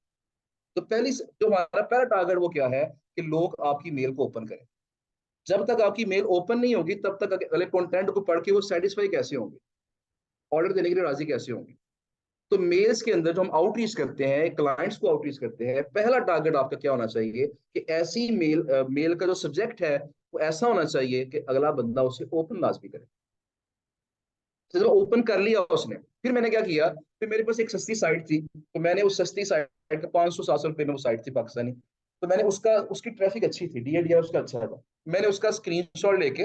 S1: तो पहली जो हमारा पहला टारगेट वो क्या है कि लोग आपकी मेल को ओपन करें। जब तक आपकी मेल ओपन नहीं होगी, तब तक अगले कंटेंट को पढ़ के वो सेटिस्फाई कैसे होंगे, ऑर्डर देने के लिए राजी कैसे होंगे। तो मेल्स के अंदर जो हम आउटरीच करते हैं, क्लाइंट्स को आउटरीच करते हैं, पहला टारगेट आपका क्या होना चाहिए कि ऐसी मेल का जो सब्जेक्ट है वो ऐसा होना चाहिए कि अगला बंदा उसे ओपन लाजमी करे। तो जब ओपन कर लिया उसने, फिर मैंने क्या किया, फिर मेरे पास एक सस्ती साइट थी, तो मैंने उस सस्ती साइट का 500-700 रुपये में वो साइट थी पाकिस्तानी, तो मैंने उसका, उसकी ट्रैफिक अच्छी थी, डीएडीआर उसका अच्छा था, मैंने उसका स्क्रीनशॉट लेके,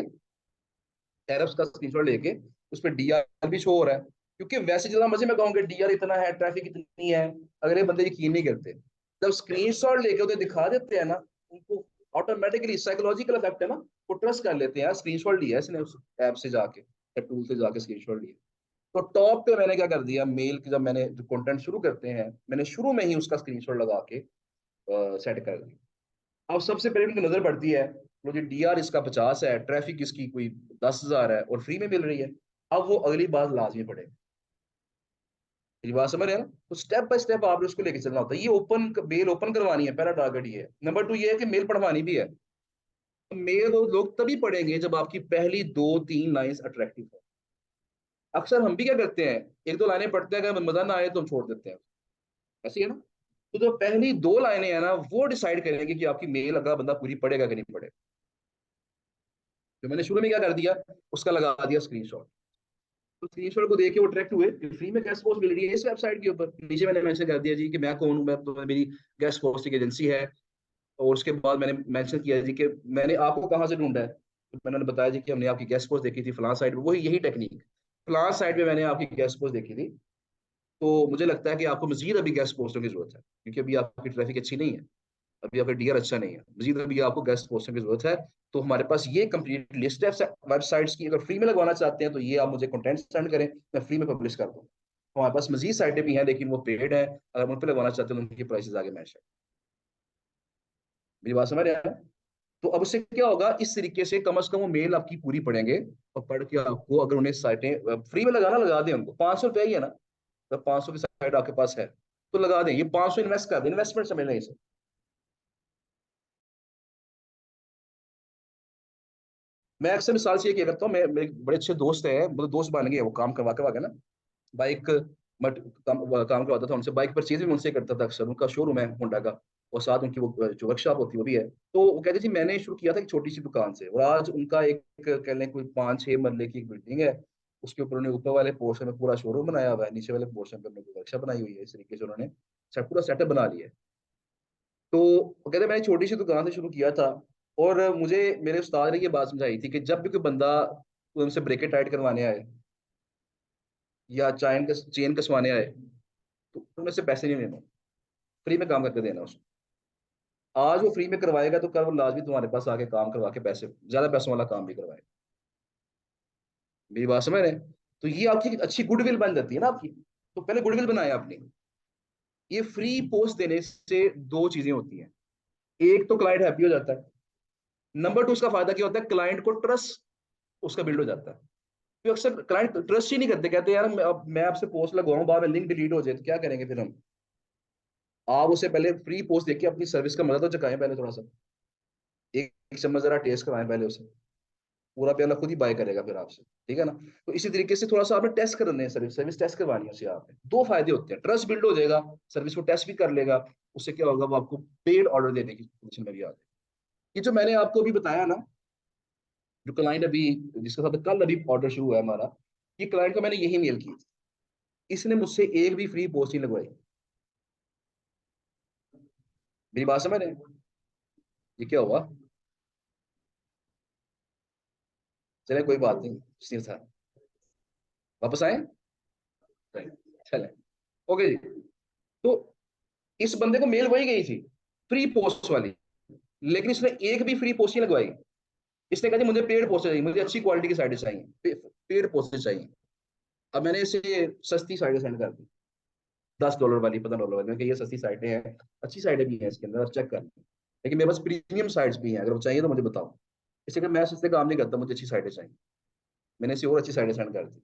S1: एरप्स का स्क्रीनशॉट लेके, उस पर डीआर भी शो हो रहा है, क्योंकि वैसे जितना मर्जी मैं कहूँगा डीआर इतना है, ट्रैफिक इतनी है, अगर ये बंदे यकीन नहीं करते, जब स्क्रीनशॉट लेके उन्हें दिखा देते हैं ना, उनको ऑटोमेटिकली साइकोलॉजिकल इफेक्ट है ना, वो ट्रस्ट कर लेते हैं यार, स्क्रीनशॉट लिया है इसने उस ऐप से जाके या टूल से जाके स्क्रीनशॉट लिया। तो टॉप पे मैंने क्या कर दिया, मेल की जब मैंने जो कंटेंट शुरू करते हैं, मैंने शुरू में ही उसका स्क्रीनशॉट लगा के सेट कर दिया। अब सबसे पहले उनकी नजर पड़ती है, मुझे डीआर इसका 50 है, ट्रैफिक इसकी कोई 10,000 है और फ्री में मिल रही है, अब वो अगली बात लाजमी पड़ेगी। ये बात समझ रहे हैं ना? तो स्टेप बाय स्टेप आपने उसको लेके चलना होता है। ये ओपन मेल ओपन करवानी है, पहला टारगेट ये है। नंबर 2 ये है कि मेल पढ़वानी भी है। मेल वो लोग तभी पढ़ेंगे जब आपकी पहली 2-3 लाइंस अट्रैक्टिव है। अक्सर हम भी क्या करते हैं, एक दो लाइनें पढ़ते हैं, अगर मजा ना आए तो हम छोड़ देते हैं, ऐसी है ना। तो जो पहली 2 लाइनें हैं ना, वो डिसाइड करेंगे कि आपकी मेल अगला बंदा पूरी पढ़ेगा कि नहीं पढ़ेगा। तो मैंने शुरू में क्या कर दिया, उसका लगा दिया स्क्रीनशॉट। तो स्क्रीनशॉट को देख के वो अट्रैक्ट हुए कि फ्री में गेस्ट पोस्ट मिल रही है इस वेबसाइट के ऊपर, नीचे मैंने मेंशन कर दिया जी कि मैं कौन हूँ, मैं तो मेरी गेस्ट पोस्टिंग एजेंसी है। और उसके बाद मैंने मेंशन किया जी कि मैंने आपको कहाँ से ढूंढा है, तो मैंने बताया जी कि हमने आपकी गेस्ट पोस्ट देखी थी फलां साइट पे, वही यही टेक्निक, फलां साइट पे मैंने आपकी गेस्ट पोस्ट देखी थी। तो मुझे लगता है कि आपको मजीद अभी गेस्ट पोस्टों की जरूरत है, क्योंकि अभी आपकी ट्रैफिक अच्छी नहीं है, अभी आपका डीआर अच्छा नहीं है, मजीद अभी आपको गेस्ट पोस्टों की जरूरत है। तो हमारे पास ये कंप्लीट लिस्ट है वेबसाइट्स की, अगर फ्री में लगवाना चाहते हैं तो ये आप मुझे कंटेंट सेंड करें, मैं फ्री में पब्लिश कर दूँ। हमारे पास मजीद साइटें भी हैं, लेकिन वो पेड है, अगर उन पर लगवाना चाहते हैं तो उनकी प्राइसेस आगे मैच है। मेरी बात समझ रहे हैं? तो अब उससे क्या होगा, इस तरीके से कम से कम वो मेल आपकी पूरी पढ़ेंगे, और पढ़ के आपको अगर उन्हें साइटें फ्री में लगाना, लगा दें उनको। 500 रुपया ही है ना, तो 500 की साइट आपके पास है तो लगा दें। ये 500 इन्वेस्ट कर दें, इन्वेस्टमेंट समझ लें इसे। मैं अक्सर मिसाल से ये क्या करता हूँ, मैं मेरे बड़े अच्छे दोस्त हैं, मतलब दोस्त बन गए, वो काम करवा करवा के ना बाइक, मट काम करवाता था उनसे, बाइक परचेज भी उनसे करता था अक्सर। उनका शोरूम है होंडा का, और साथ उनकी वो जो वर्कशॉप होती है वो भी है। तो वो कहते थे मैंने शुरू किया था एक छोटी सी दुकान से, और आज उनका एक कह लें कोई 5-6 मरले की एक बिल्डिंग है। उसके ऊपर उन्होंने ऊपर वाले पोर्शन में पूरा शोरूम बनाया हुआ है, नीचे वाले पोर्शन पे उन्होंने वर्कशॉप बनाई हुई है। इस तरीके से उन्होंने पूरा सेटअप बना लिया है। तो वो कहते मैंने छोटी सी दुकान से शुरू किया था, और मुझे मेरे उस्ताद ने ये बात समझाई थी कि जब भी कोई बंदा उनसे ब्रेकेट टाइट करवाने आए या चेन कसवाने आए, तो उनमें से पैसे नहीं लेने, फ्री में काम करके देना उसको। आज वो फ्री में करवाएगा तो कल वो लाजमी तुम्हारे पास आके काम करवा के पैसे, ज्यादा पैसों वाला काम भी करवाएगा। मेरी बात समझ रहे हैं? तो ये आपकी एक अच्छी गुडविल बन जाती है ना आपकी। तो पहले गुडविल बनाए आपने। ये फ्री पोस्ट देने से दो चीजें होती हैं। एक तो क्लाइंट हैप्पी हो जाता है, नंबर टू उसका फायदा क्या होता है, क्लाइंट को ट्रस्ट उसका बिल्ड हो जाता है। तो अक्सर क्लाइंट ट्रस्ट ही नहीं करते, कहते हैं यार मैं आपसे पोस्ट लगवाऊं, बाद में लिंक डिलीट हो जाए तो क्या करेंगे फिर हम। आप उसे पहले फ्री पोस्ट देके अपनी सर्विस का मजा तो चकाएं पहले थोड़ा सा, एक चम्मच जरा टेस्ट करवाएं पहले उसे। पूरा प्याला खुद ही बाय करेगा फिर आपसे, ठीक है ना। तो इसी तरीके से थोड़ा सा आपने टेस्ट करने हैं, सर्विस सर्विस टेस्ट करवानी है उसे आपने। दो फायदे होते हैं, ट्रस्ट बिल्ड हो जाएगा, सर्विस को टेस्ट भी कर लेगा। उससे क्या होगा, वो आपको पेड ऑर्डर देने की पोजीशन में भी आ जाएगा। ये जो मैंने आपको अभी बताया ना, जो क्लाइंट अभी जिसके साथ कल अभी ऑर्डर शुरू हुआ है हमारा, ये क्लाइंट को मैंने यही मेल की थी। इसने मुझसे एक भी फ्री पोस्ट नहीं लगवाई। मेरी बात समझ रहे हैं? ये क्या हुआ? चले कोई बात नहीं, सिर था। वापस आए? चले, ओके जी। तो इस बंदे को मेल वही गई थी, फ्री पोस्ट वाली, लेकिन इसने एक भी फ्री पोस्ट नहीं लगवाई। इसने कहा जी मुझे पेड पोस्ट चाहिए, मुझे अच्छी क्वालिटी की साइडें चाहिए, पेड पोस्ट चाहिए। अब मैंने इसे सस्ती साइडें सेंड कर दी, $10 वाली, $15 वाली। मैंने कहा ये सस्ती साइटें हैं, अच्छी साइडें भी हैं इसके अंदर, चेक कर। लेकिन मेरे पास प्रीमियम साइट्स भी हैं, अगर वो चाहिए तो मुझे बताओ। इससे कि मैं सस्ते काम नहीं करता, मुझे अच्छी साइटें चाहिए। मैंने इसे और अच्छी साइडें सेंड कर दी,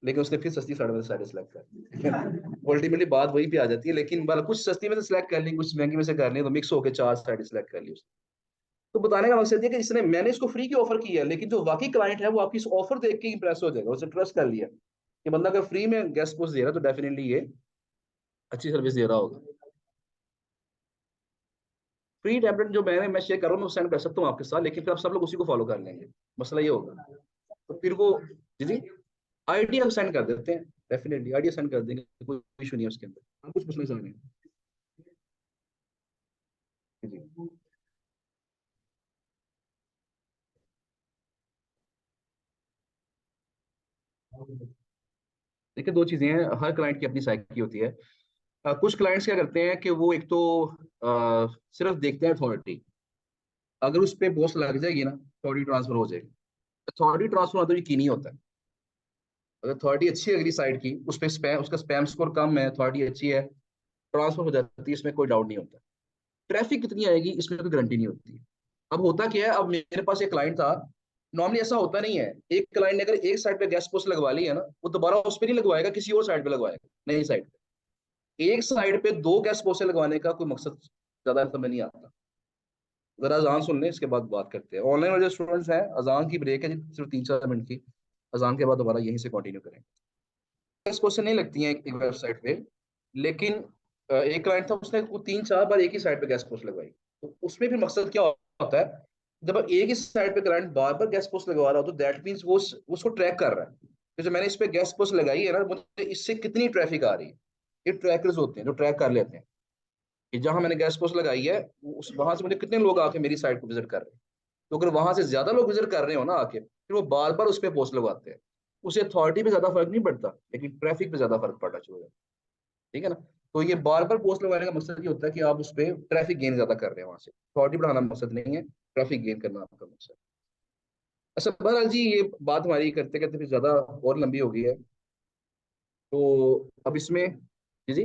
S1: लेकिन उसने फिर सस्ती साइड में साइडें सेलेक्ट कर दी। अल्टीमेटली बात वही पे आ जाती है, लेकिन वाला कुछ सस्ती में से सिलेक्ट कर ली, कुछ महंगी में से कर ली, तो मिक्स होकर चार साइड सेलेक्ट कर ली उसने। तो बताने का मकसद ये कि इसने, मैंने इसको फ्री की ऑफर की है, लेकिन जो वाकई क्लाइंट है वो आपकी इस ऑफर देख के इंप्रेस हो जाएगा, उसने ट्रस्ट कर लिया कि बंदा अगर फ्री में गेस्ट पोस्ट दे रहा है तो डेफिनेटली ये अच्छी सर्विस दे रहा होगा। फ्री टेम्पलेट जो मैं शेयर कर रहा हूँ, मैं सेंड कर सकता हूँ आपके साथ, लेकिन फिर आप सब लोग उसी को फॉलो कर लेंगे। मसला ये होगा, तो फिर वो, जी जी, आइडिया सेंड कर देते हैं, डेफिनेटली आइडिया सेंड कर देंगे, कोई इशू नहीं है उसके अंदर। हम कुछ पूछना चाह रहे हैं? जी। देखिए दो चीजें हैं, हर क्लाइंट की अपनी साइकी होती है। कुछ क्लाइंट्स क्या करते हैं कि वो एक तो सिर्फ देखते हैं अथॉरिटी, अगर उस पर पोस्ट लग जाएगी ना अथॉरिटी ट्रांसफर हो जाएगी। अथॉरिटी ट्रांसफर होना तो यकीनी होता है। अगर अथॉरिटी अच्छी है अगली साइड की, उस पर स्पैम, उसका स्पैम स्कोर कम है, अथॉरिटी अच्छी है, ट्रांसफर हो जाती है, इसमें कोई डाउट नहीं होता। ट्रैफिक कितनी आएगी इसमें कोई गारंटी नहीं होती है। अब होता क्या है, अब मेरे पास एक क्लाइंट था, नॉर्मली ऐसा होता नहीं है, एक क्लाइंट ने अगर एक साइड पे गेस्ट पोस्ट लगवा ली है ना, वो दोबारा उस पर नहीं लगवाएगा, किसी और साइड पे लगवाएगा, नई साइड पे। एक साइड पे दो गेस्ट पोस्ट लगवाने का कोई मकसद ज्यादा समझ नहीं आता। जरा अजान सुन लें, इसके बाद बात करते हैं। ऑनलाइन वाले स्टूडेंट्स हैं, अजान की ब्रेक है जी, सिर्फ 3-4 मिनट की। अजान के बाद दोबारा यहीं से कंटिन्यू करें। गेस्ट पोस्ट नहीं लगती हैं एक वेबसाइट पे, लेकिन एक क्लाइंट था, उसने वो 3-4 बार एक ही साइड पे गेस्ट पोस्ट लगवाई। तो उसमें फिर मकसद क्या होता है, जब आप एक ही साइड पे क्लाइंट बार बार गेस्ट पोस्ट लगवा रहा हो, तो दैट मीन्स वो उसको ट्रैक कर रहा है कि जो मैंने इस पे गेस्ट पोस्ट लगाई है ना, मुझे इससे कितनी ट्रैफिक आ रही है। ये ट्रैकर्स होते हैं जो ट्रैक कर लेते हैं कि जहां मैंने गेस्ट पोस्ट लगाई है, उस वहां से मुझे कितने लोग आके मेरी साइट को विजिट कर रहे हैं। तो अगर वहां से ज्यादा लोग विजिट कर रहे हो ना आके, फिर वो बार बार उस पर पोस्ट लगवाते हैं। उसे अथॉरिटी पे ज्यादा फर्क नहीं पड़ता, लेकिन ट्रैफिक पे ज्यादा फर्क पड़ना शुरू हो जाता है। ठीक है ना। तो ये बार बार पोस्ट लगवाने का मकसद ये होता है कि आप उस पर ट्रैफिक गेन ज्यादा कर रहे हैं, वहां से अथॉरिटी बढ़ाना मकसद नहीं है, ट्रैफिक गेन करना आपका मकसद। अच्छा बहरहाल जी, ये बात हमारी करते करते फिर ज्यादा और लंबी हो गई है। तो अब इसमें, जी जी,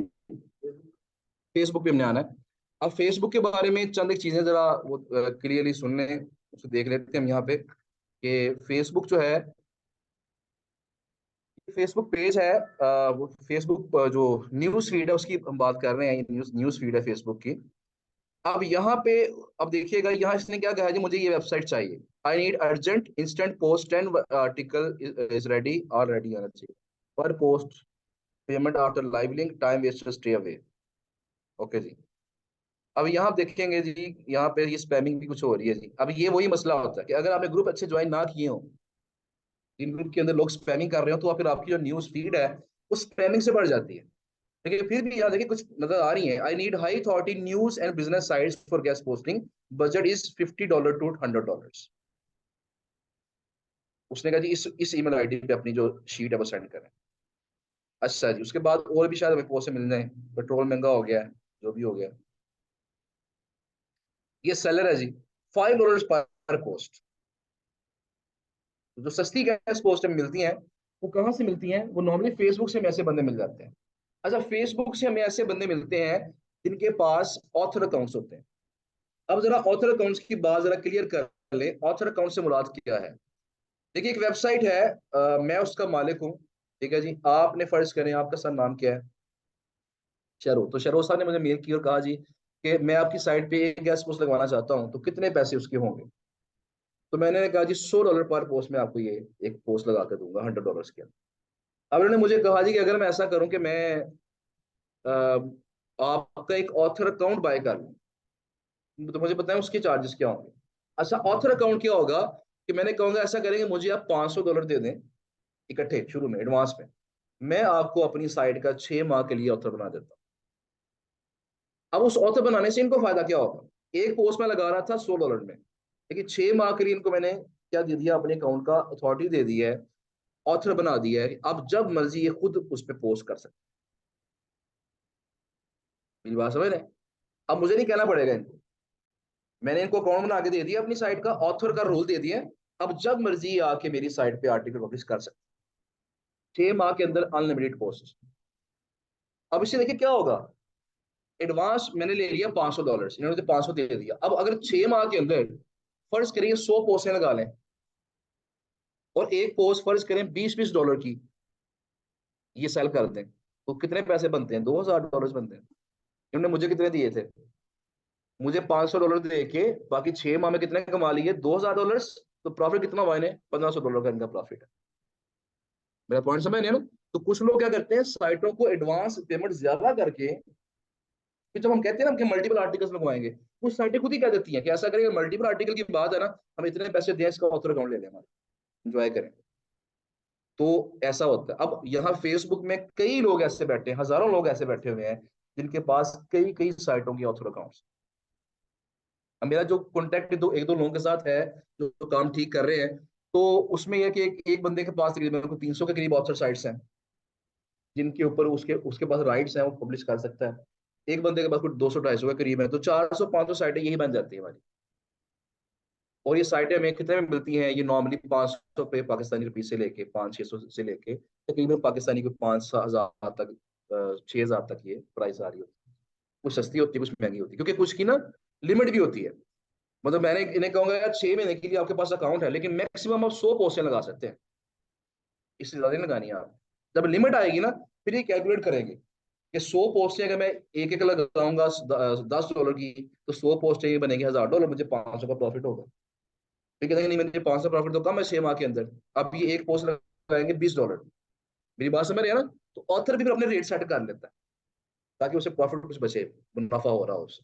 S1: फेसबुक पे हमने आना है। अब फेसबुक के बारे में चंद एक चीजें जरा वो क्लियरली सुन लें, उसे देख लेते हैं हम यहाँ पे कि फेसबुक जो है, फेसबुक पेज है, वो फेसबुक जो न्यूज फीड है उसकी हम बात कर रहे हैं, न्यूज न्यूज फीड है फेसबुक की। अब यहाँ पे, अब देखिएगा यहाँ इसने क्या कहा है जी, मुझे ये वेबसाइट चाहिए, I need urgent instant post and article is ready, और रेडी आना चाहिए, पर post payment after live link, time waste stay away. Okay जी। अब यहाँ आप देखेंगे जी, यहाँ पे ये स्पैमिंग भी कुछ हो रही है जी। अब ये वही मसला होता है कि अगर आपने ग्रुप अच्छे ज्वाइन ना किए हो, इन ग्रुप के अंदर लोग स्पैमिंग कर रहे हो, तो फिर आपकी जो न्यूज फीड है वो स्पैमिंग से बढ़ जाती है। लेकिन फिर भी यहाँ देखिए कुछ नजर आ रही है, I need high authority news and business sites for guest posting, budget is $50 to $100। उसने कहा जी इस ईमेल आईडी पे अपनी जो शीट है वो सेंड करें। अच्छा जी, उसके बाद और भी शायद हमें पोस्ट मिल जाए, पेट्रोल महंगा हो गया है, जो भी हो गया। ये सेलर है जी, $5 पर पोस्ट। जो सस्ती गैस पोस्ट हमें मिलती हैं, वो कहाँ से मिलती हैं? वो नॉर्मली फेसबुक से हमें ऐसे बंदे मिल जाते हैं। अच्छा, फेसबुक से हमें ऐसे बंदे मिलते हैं जिनके पास ऑथर अकाउंट्स होते हैं। अब जरा ऑथर अकाउंट्स की बात जरा क्लियर कर ले, ऑथर अकाउंट से मुराद क्या है? देखिए एक वेबसाइट है, मैं उसका मालिक हूँ, ठीक है जी। आपने फर्ज करें, आपका सर नाम क्या है? शरो। तो शरो साहब ने मुझे मेल की और कहा जी कि मैं आपकी साइट पे एक गैस पोस्ट लगवाना चाहता हूँ, तो कितने पैसे उसके होंगे? तो मैंने कहा जी $100 पर पोस्ट में आपको ये एक पोस्ट लगा कर दूंगा $100 के। अब उन्होंने मुझे कहा जी कि अगर मैं ऐसा करूं कि मैं अ, आपका एक ऑथर अकाउंट बाय कर लूं, तो मुझे बताएं उसके चार्जेस क्या होंगे। अच्छा, ऑथर अकाउंट क्या होगा कि मैंने कहूंगा ऐसा करेंगे, मुझे आप $500 दे दें इकट्ठे शुरू में एडवांस में, मैं आपको अपनी साइट का 6 माह के लिए ऑथर बना देता हूँ। अब उस ऑथर बनाने से इनको फायदा क्या होगा? एक पोस्ट में लगा रहा था $100 में, लेकिन 6 माह के लिए इनको मैंने क्या दे दिया? अपने अकाउंट का अथॉरिटी दे दी है, ऑथर बना दिया है। अब जब मर्जी ये खुद उस पर पोस्ट कर सकते। मेरी बात समझ रहे हैं? अब मुझे नहीं कहना पड़ेगा इनको, मैंने इनको अकाउंट बना के दे दिया, अपनी साइट का ऑथर का रोल दे दिया है। अब जब मर्जी आके मेरी साइट पे आर्टिकल पब्लिश कर सकते। 6 माह के अंदर अनलिमिटेड पोस्ट। अब इससे देखिए क्या होगा, एडवांस मैंने ले लिया $500, इन्होंने तो 500 दे दिया। अब अगर 6 माह के अंदर फर्ज करिए 100 पोस्टें लगा लें, और एक पोस्ट फर्ज करें $20 की, ये सेल कर दें, तो कितने पैसे बनते हैं? $2000 बनते हैं। इन्होंने मुझे कितने दिए थे? मुझे $500 दे के बाकी 6 माह में कितने कमा लिए? $2000। तो प्रॉफिट कितना हुआ इन्हें? $1500 का इनका प्रॉफिट है। मेरा पॉइंट समझ रहे हैं ना? तो कुछ लोग क्या करते हैं, साइटों को एडवांस पेमेंट ज्यादा करके, कि जब हम कहते हैं ना कि मल्टीपल आर्टिकल्स लगवाएंगे, कुछ साइटें खुद ही कह देती हैं कि ऐसा करेंगे, मल्टीपल आर्टिकल की बात है ना, हम इतने पैसे दें, इसका ऑथर अकाउंट ले लें हमारा, एंजॉय करें। तो ऐसा होता है। अब यहाँ फेसबुक में कई लोग ऐसे बैठे हैं, हजारों लोग ऐसे बैठे हुए हैं जिनके पास कई कई साइटों की ऑथर अकाउंट्स। अब मेरा जो कॉन्टेक्ट एक दो लोगों के साथ है जो काम ठीक कर रहे हैं, तो उसमें यह कि एक बंदे के पास तकरीबन 300 के करीब ऑथर साइट्स हैं, जिनके ऊपर उसके उसके पास राइट्स हैं, वो पब्लिश कर सकता है। एक बंदे के पास कुछ 200-250 के करीब है, तो 400-500 साइटें यही बन जाती है हमारी। और ये साइटें हमें कितने में मिलती हैं? ये नॉर्मली 500 पे पाकिस्तानी रुपीज से लेके 500-600 से लेके तकरीबन पाकिस्तानी को 5,000 तक, 6,000 तक ये प्राइस आ रही होती है। कुछ सस्ती होती है, कुछ महंगी होती है, क्योंकि कुछ की ना लिमिट भी होती है। मतलब मैंने इन्हें कहूंगा यार 6 महीने के लिए आपके पास अकाउंट है, लेकिन मैक्सिमम आप 100 पोस्टें लगा सकते हैं, इससे ज्यादा नहीं लगानी है आप। जब लिमिट आएगी ना, फिर ये कैलकुलेट करेंगे कि 100 पोस्टें अगर मैं एक एक लगाऊंगा $10 की, तो 100 पोस्टें ये बनेगी $1000, मुझे 500 का प्रॉफिट होगा। फिर कहते हैं नहीं, मुझे 500 प्रॉफिट तो कम है 6 माह के अंदर, अब ये एक पोस्ट लगाएंगे $20। मेरी बात समझ रहे हैं ना? तो ऑथर भी फिर अपने रेट सेट कर लेता है, ताकि उसे प्रॉफिट कुछ बचे, मुनाफा हो रहा हो उसे।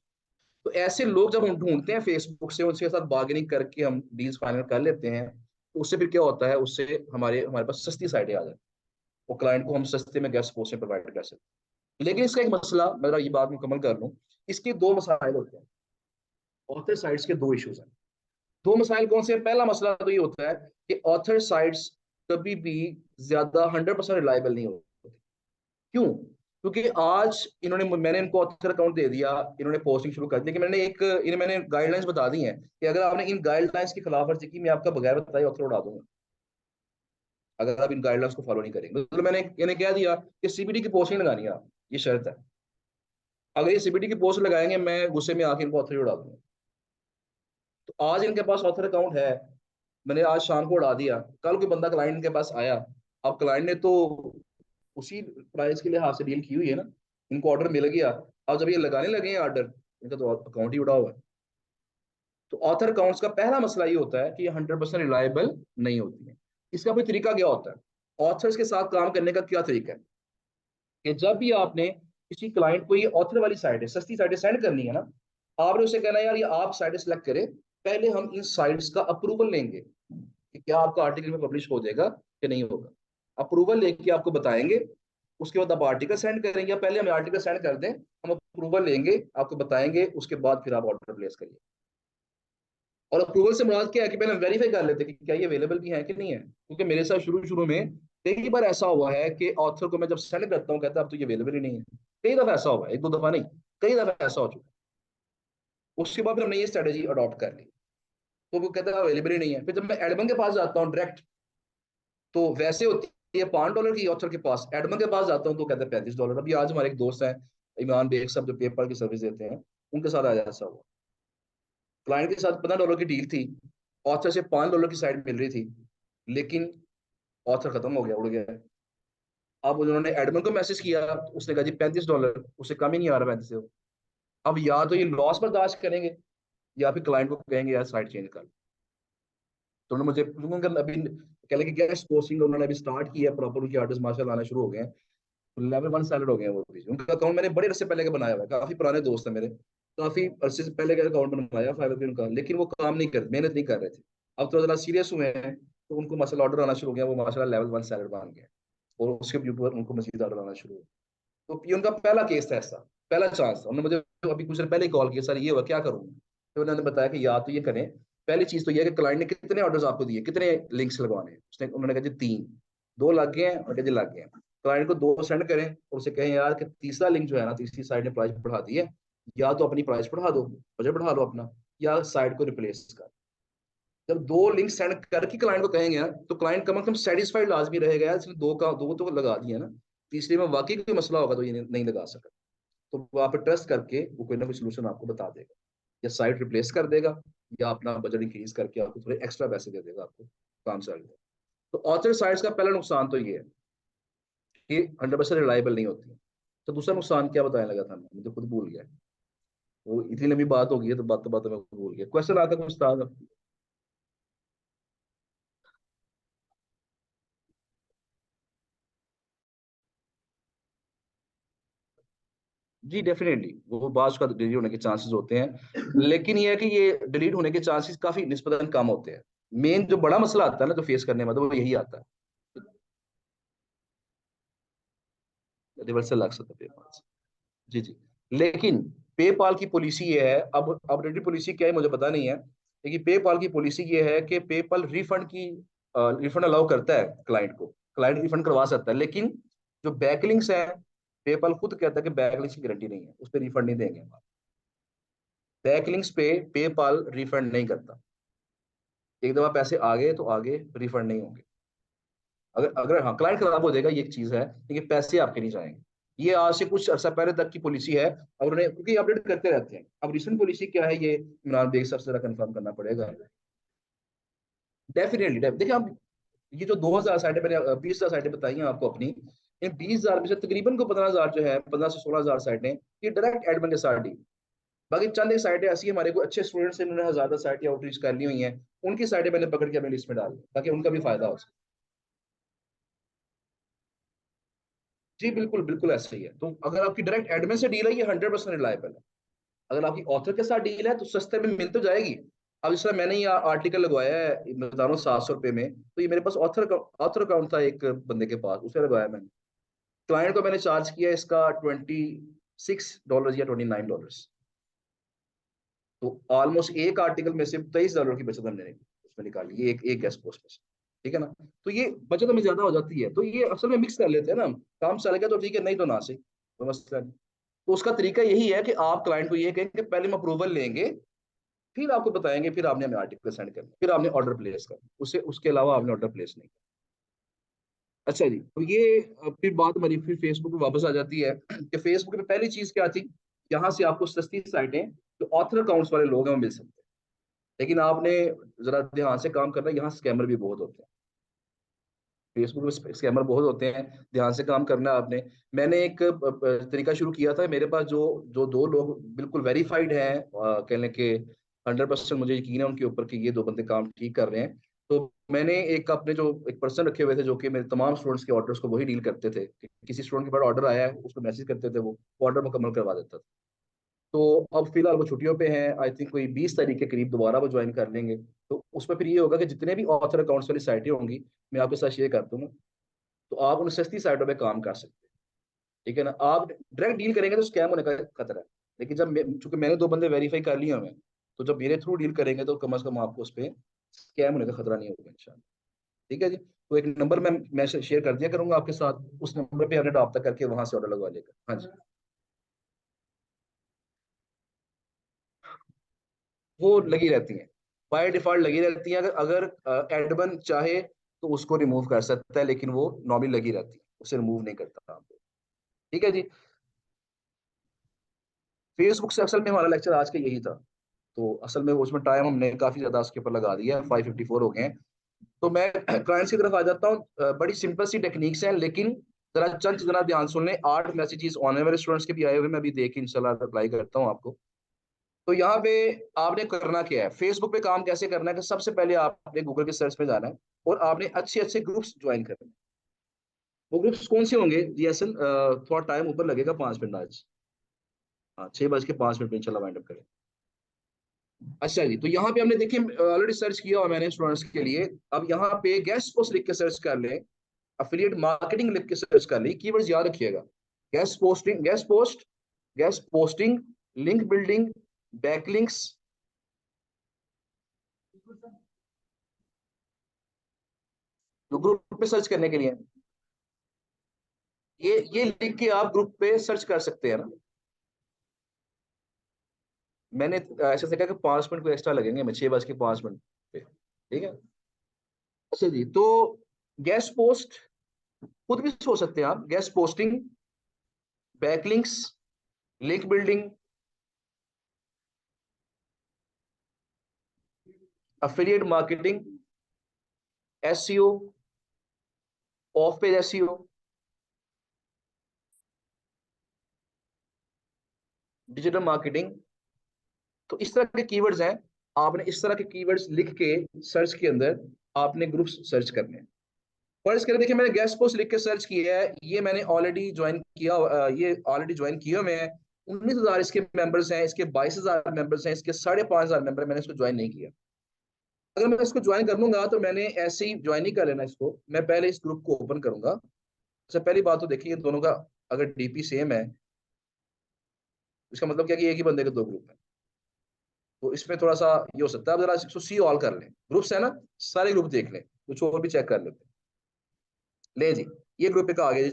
S1: तो ऐसे लोग जब हम ढूंढते हैं फेसबुक से, उनके साथ बार्गेनिंग करके हम डील्स फाइनल कर लेते हैं, तो उससे फिर क्या होता है, उससे हमारे हमारे पास सस्ती साइटें आ जाती हैं, और क्लाइंट को हम सस्ते में गेस्ट पोस्टें प्रोवाइड कर सकते हैं। लेकिन इसका एक मसला, मैं ये बात मुकम्मल कर लूँ, इसके दो मसाइल होते हैं। ऑथर साइट्स के दो इश्यूज हैं। दो मसाइल कौन से हैं? पहला मसला तो ये होता है कि ऑथर साइट्स कभी भी ज्यादा 100% रिलायबल नहीं होती। क्यों? क्योंकि आज मैंने इनको ऑथर अकाउंट दे दिया, इन्होंने पोस्टिंग शुरू कर दी, लेकिन मैंने गाइडलाइंस बता दी हैं कि अगर आपने इन गाइडलाइंस की खिलाफवर्जी की, मैं आपका बगैर बताए ऑथर उड़ा दूंगा, अगर आप इन गाइडलाइंस को फॉलो नहीं करेंगे। मतलब मैंने इन्हें कह दिया कि सीबीडी की पोस्टिंग लगानी है आप, ये शर्त है। अगर ये सीबीडी की पोस्ट लगाएंगे, मैं गुस्से में आके इनको ऑथर उड़ा दूंगा। तो आज इनके पास ऑथर अकाउंट है, मैंने आज शाम को उड़ा दिया, कल कोई बंदा क्लाइंट के पास आया, अब क्लाइंट ने तो उसी प्राइस के लिहाज से डील की हुई है ना, इनको ऑर्डर मिल गया। अब जब ये लगाने लगे हैं ऑर्डर, इनका तो अकाउंट ही उड़ा हुआ है। तो ऑथर अकाउंट्स का पहला मसला ये होता है कि ये 100% रिलायबल नहीं होती है। इसका कोई तरीका क्या होता है, ऑथर्स के साथ काम करने का क्या तरीका है, कि जब भी आपने किसी क्लाइंट को ये ऑथर वाली साइट है, सस्ती साइटें सेंड करनी है ना, आपने उसे कहना है यार ये आप साइट सेलेक्ट करें, पहले हम इन साइट्स का अप्रूवल लेंगे कि क्या आपका आर्टिकल में पब्लिश हो जाएगा कि नहीं होगा। अप्रूवल लेके आपको बताएंगे, उसके बाद आप आर्टिकल सेंड करेंगे, या पहले हमें आर्टिकल सेंड कर दें, हम अप्रूवल लेंगे, आपको बताएंगे, उसके बाद फिर आप ऑर्डर प्लेस करिए। और अप्रूवल से मुराद क्या है कि पहले हम वेरीफाई कर लेते हैं कि क्या ये अवेलेबल भी है कि नहीं है, क्योंकि मेरे साथ शुरू शुरू में कई बार ऐसा हुआ है कि ऑथर को मैं जब सेंड करता हूँ कहता है अब तो ये अवेलेबल ही नहीं है। कई दफा ऐसा हुआ है, एक दो दफा नहीं, कई दफा ऐसा हो चुका है। उसके बाद फिर हमने ये स्ट्रेटेजी अडॉप्ट कर ली, तो वो कहता है अवेलेबल ही नहीं है। फिर जब मैं एडमन के पास जाता हूँ डायरेक्ट, तो वैसे होती है $5 की ऑथर के पास, एडमन के पास जाता हूँ तो कहते हैं $35। अभी आज हमारे एक दोस्त हैं, इमरान बेग साहब, जो पेपर की सर्विस देते हैं, उनके साथ आज ऐसा हुआ। क्लाइंट के साथ $15 की डील थी, ऑथर से $5 की साइड मिल रही थी, लेकिन ऑथर खत्म हो गया, उड़ गया। अब उन्होंने एडमिन को मैसेज किया, उसने कहा जी $35, उससे कम ही नहीं आ रहा 35 से। अब या तो ये लॉस बर्दाश्त करेंगे, या फिर क्लाइंट को कहेंगे यार साइट चेंज कर। तो उन्होंने मुझे उनका अभी कह लगे गेस्ट पोस्टिंग उन्होंने अभी स्टार्ट किया, प्रॉपर उनके आर्टिस्ट माशाल्लाह आना शुरू हो गए हैं, लेवल 1 सैलड हो गए हैं वो भी। उनका अकाउंट मैंने बड़े अरसे पहले का बनाया हुआ है, काफी पुराने दोस्त हैं मेरे, काफी अरसे से पहले का अकाउंट बनाया फाइवर पे उनका, लेकिन वो काम नहीं कर, मेहनत नहीं कर रहे थे। अब तो जरा सीरियस हुए हैं, तो उनको माशाल्लाह ऑर्डर आना शुरू हो गया, वो माशाल्लाह लेवल 1 सैलड बन गए, और उसके ऊपर उनको मजीद ऑर्डर आना शुरू हुआ। तो ये उनका पहला केस था ऐसा, पहला चांस था। उन्होंने मुझे अभी कुछ देर पहले ही कॉल किया, सर ये हुआ क्या करूँ। तो उन्होंने बताया कि या तो ये करें, पहली चीज तो ये है कि क्लाइंट ने कितने ऑर्डर्स आपको दिए, कितने लिंक्स लगवाने हैं, उसने उन्होंने कहा जी 3, 2 लग गए हैं, और कहा जी लग गए हैं। क्लाइंट को 2 सेंड करें, और उसे कहें यार कि तीसरा लिंक जो है ना, तीसरी साइड ने प्राइस बढ़ा दी है, या तो अपनी प्राइस बढ़ा दो, बजट बढ़ा लो अपना, या साइड को रिप्लेस कर। जब 2 लिंक सेंड करके क्लाइंट को कहेंगे ना, तो क्लाइंट कम से कम सेटिस्फाइड लाजमी रहेगा यार, इसने 2 तो लगा दिया ना, तीसरे में वाकई कोई मसला होगा तो ये नहीं लगा सका। तो वो आप ट्रस्ट करके वो कोई ना कोई सोल्यूशन आपको बता देगा, या साइट रिप्लेस कर देगा, या अपना बजट इंक्रीज करके आपको थोड़े एक्स्ट्रा पैसे दे देगा, आपको काम चल जाएगा। तो ऑथर साइट्स का पहला नुकसान तो ये है कि 100% रिलायबल नहीं होती है। तो दूसरा नुकसान क्या बताने लगा था, मैं तो खुद भूल गया। वो इतनी लंबी बात हो गई है, तो बात में भूल गया, क्वेश्चन आता कुछ था। जी डेफिनेटली, वो बाज का डिलीट होने के चांसेस होते हैं, लेकिन ये है कि ये डिलीट होने के चांसेस काफी निस्बतन कम होते हैं। मेन जो बड़ा मसला आता है ना, जो फेस करने में, तो वो यही आता है, रिवर्सल लग सकता है पेपाल से। जी जी। लेकिन पेपाल की पॉलिसी ये है, अब अपडेटेड पॉलिसी क्या है मुझे पता नहीं है, लेकिन पेपाल की पॉलिसी ये है कि पेपाल रिफंड अलाउ करता है क्लाइंट को, क्लाइंट रिफंड करवा सकता है, लेकिन जो बैकलिंक्स है, पेपाल खुद कहता है कि बैकलिंक्स की गारंटी नहीं है, उस पर रिफंड नहीं देंगे। बैकलिंक्स पे पेपाल रिफंड नहीं करता, एक दफा पैसे आ गए तो आगे, रिफंड नहीं होंगे। अगर अगर हाँ क्लाइंट खराब हो जाएगा, ये एक चीज है, लेकिन पैसे आपके नहीं जाएंगे। ये आज से कुछ अर्सा पहले तक की पॉलिसी है, और उन्हें क्योंकि अपडेट करते रहते हैं। अब रिसेंट पॉलिसी क्या है, ये इमरान बेग सर से कंफर्म करना पड़ेगा। डेफिनेटली देखिए आप, ये जो 2,000 साइटें मैंने 20,000 साइटें बताई हैं आपको अपनी, इन 20,000 में से तकरीबन को 15,000 जो है, 15 से 16,000 साइटें, ये डायरेक्ट एडमिन के साथ डील। बाकी चंद एक साइटें ऐसी हैं, हमारे को अच्छे स्टूडेंट्स हैं, इन्होंने ज्यादा साइटें आउटरीच कर ली हुई हैं, उनकी साइटें मैंने पकड़ के अपनी लिस्ट में डाल दी, ताकि उनका भी फायदा हो सके। जी बिल्कुल बिल्कुल ऐसा ही है। तो अगर आपकी डायरेक्ट एडमिन से डील है, ये 100% रिलायबल है। अगर आपकी ऑथर के साथ डील है, तो सस्ते में मिल तो जाएगी। अब इस तरह मैंने ये आर्टिकल लगवाया है, मैं बता रहा हूँ 700 रुपये में, तो ये मेरे पास ऑथर अकाउंट था एक बंदे के पास, उसे लगवाया मैंने। क्लाइंट को मैंने चार्ज किया इसका $26 या $29। तो ऑलमोस्ट एक आर्टिकल में से $23 की बचत हमने उसमें निकाली, ये एक गेस्ट पोस्ट में से। ठीक है ना, तो ये बचत हमें ज्यादा हो जाती है। तो ये असल में मिक्स कर लेते हैं ना हम, काम चल गया तो ठीक है, नहीं तो ना सही, तो मसला नहीं। तो उसका तरीका यही है कि आप क्लाइंट को ये कहें कि पहले हम अप्रूवल लेंगे, फिर आपको बताएंगे, फिर आपने हमें आर्टिकल सेंड करना, फिर आपने ऑर्डर प्लेस करना, उससे उसके अलावा आपने ऑर्डर प्लेस नहीं करना। अच्छा जी, तो ये फिर बात हमारी फिर फेसबुक पे वापस आ जाती है कि फेसबुक पे पहली चीज क्या थी, यहाँ से आपको सस्ती साइटें जो ऑथर अकाउंट्स वाले लोग हैं वो मिल सकते हैं। लेकिन आपने जरा ध्यान से काम करना है, यहाँ स्कैमर भी बहुत होते हैं। फेसबुक पे स्कैमर बहुत होते हैं, ध्यान से काम करना है आपने। मैंने एक तरीका शुरू किया था। मेरे पास जो जो दो लोग बिल्कुल वेरीफाइड हैं, कहने के 100% मुझे यकीन है उनके ऊपर कि ये दो बंदे काम ठीक कर रहे हैं। तो मैंने एक अपने जो एक पर्सन रखे हुए थे जो कि मेरे तमाम स्टूडेंट्स के ऑर्डर्स को वही डील करते थे। कि किसी स्टूडेंट के पास ऑर्डर आया है उसको मैसेज करते थे, वो ऑर्डर मुकम्मल करवा देता था। तो अब फिलहाल वो छुट्टियों पे हैं, आई थिंक कोई 20 तारीख के करीब दोबारा वो ज्वाइन कर लेंगे। तो उसमें फिर ये होगा कि जितने भी ऑथर अकाउंट्स वाली साइटें होंगी मैं आपके साथ शेयर कर दूंगा। तो आप उन सस्ती साइटों पे काम कर सकते हैं। ठीक है ना, आप डायरेक्ट डील करेंगे तो स्कैम होने का खतरा है। लेकिन चूंकि मैंने दो बंदे वेरीफाई कर लिए हैं, तो जब मेरे थ्रू डील करेंगे तो कम से कम आपको उस पर स्कैम होने का खतरा नहीं होगा इंशाल्लाह। ठीक है जी, तो एक नंबर मैं शेयर कर दिया करूंगा आपके साथ, उस नंबर पे आपने रब्ता करके वहां से ऑर्डर लगवा लेगा। हाँ जी, वो लगी रहती हैं, बाय डिफॉल्ट लगी रहती हैं। अगर अगर एडमन चाहे तो उसको रिमूव कर सकता है, लेकिन वो नॉर्मली लगी रहती है, उसे रिमूव नहीं करता आपको। ठीक है जी। फेसबुक से असल में हमारा लेक्चर आज का यही था। तो असल में उसमें टाइम हमने काफी ज्यादा उसके ऊपर लगा दिया है, 5:54 हो गए हैं। तो मैं क्लाइंट्स की तरफ आ जाता हूँ। बड़ी सिंपल सी टेक्निक्स हैं, लेकिन जरा चंद जरा ध्यान सुन लें। 8 मैसेजेस आने वाले स्टूडेंट्स के भी आए हुए, मैं अभी देख के इंशाल्लाह रिप्लाई करता हूँ आपको। तो यहाँ पे आपने करना क्या है, फेसबुक पे काम कैसे करना है कि सबसे पहले आपने गूगल के सर्च पे जाना है और आपने अच्छे अच्छे ग्रुप्स ज्वाइन करने हैं। वो ग्रुप्स कौन से होंगे जी असल, थोड़ा टाइम ऊपर लगेगा, 5 मिनट आज। हाँ, 6:05 में इंशाल्लाह वाइंड अप करें। अच्छा जी, तो यहाँ पे हमने देखिए ऑलरेडी सर्च किया और मैंने स्टूडेंट्स के लिए। अब यहाँ पे गेस्ट पोस्ट लिख के सर्च कर लें, अफिलिएट मार्केटिंग लिख के सर्च कर लें, कीवर्ड्स याद रखिएगा। Guest posting, guest post, guest posting, link building, backlinks. जो ग्रुप पे सर्च करने के लिए, ये लिख के आप ग्रुप पे सर्च कर सकते हैं ना। मैंने ऐसा देखा कि 5 मिनट को एक्स्ट्रा लगेंगे, मैं 6:05 पे। ठीक है। अच्छा जी, तो गेस्ट पोस्ट खुद भी सोच सकते हैं आप, guest posting, backlinks, link building, affiliate marketing, SEO, of page SEO, digital marketing. तो इस तरह के कीवर्ड्स हैं। आपने इस तरह के कीवर्ड्स लिख के सर्च के अंदर आपने ग्रुप्स सर्च करने हैं। फर्ज करें, देखिए मैंने गेस्ट पोस्ट लिख के सर्च किया है, ये मैंने ऑलरेडी ज्वाइन किया, ये ऑलरेडी ज्वाइन किया मैं। 19,000 इसके मेंबर्स हैं, इसके 22,000 मेंबर्स हैं, इसके 5,500 मेंबर, मैंने इसको ज्वाइन नहीं किया। अगर मैं इसको ज्वाइन कर लूंगा तो मैंने ऐसे ही ज्वाइन नहीं कर लेना इसको, मैं पहले इस ग्रुप को ओपन करूंगा। सबसे पहली बात तो देखिए, ये दोनों का अगर डीपी सेम है, इसका मतलब क्या कि एक ही बंदे के दो ग्रुप हैं। तो इसमें थोड़ा सा ये हो सकता है। आप जरा इसको सी ऑल कर लें, ग्रुप्स है ना, सारे ग्रुप देख लें, कुछ और भी चेक कर लेते हैं। ले जी, ये ग्रुप का आ गया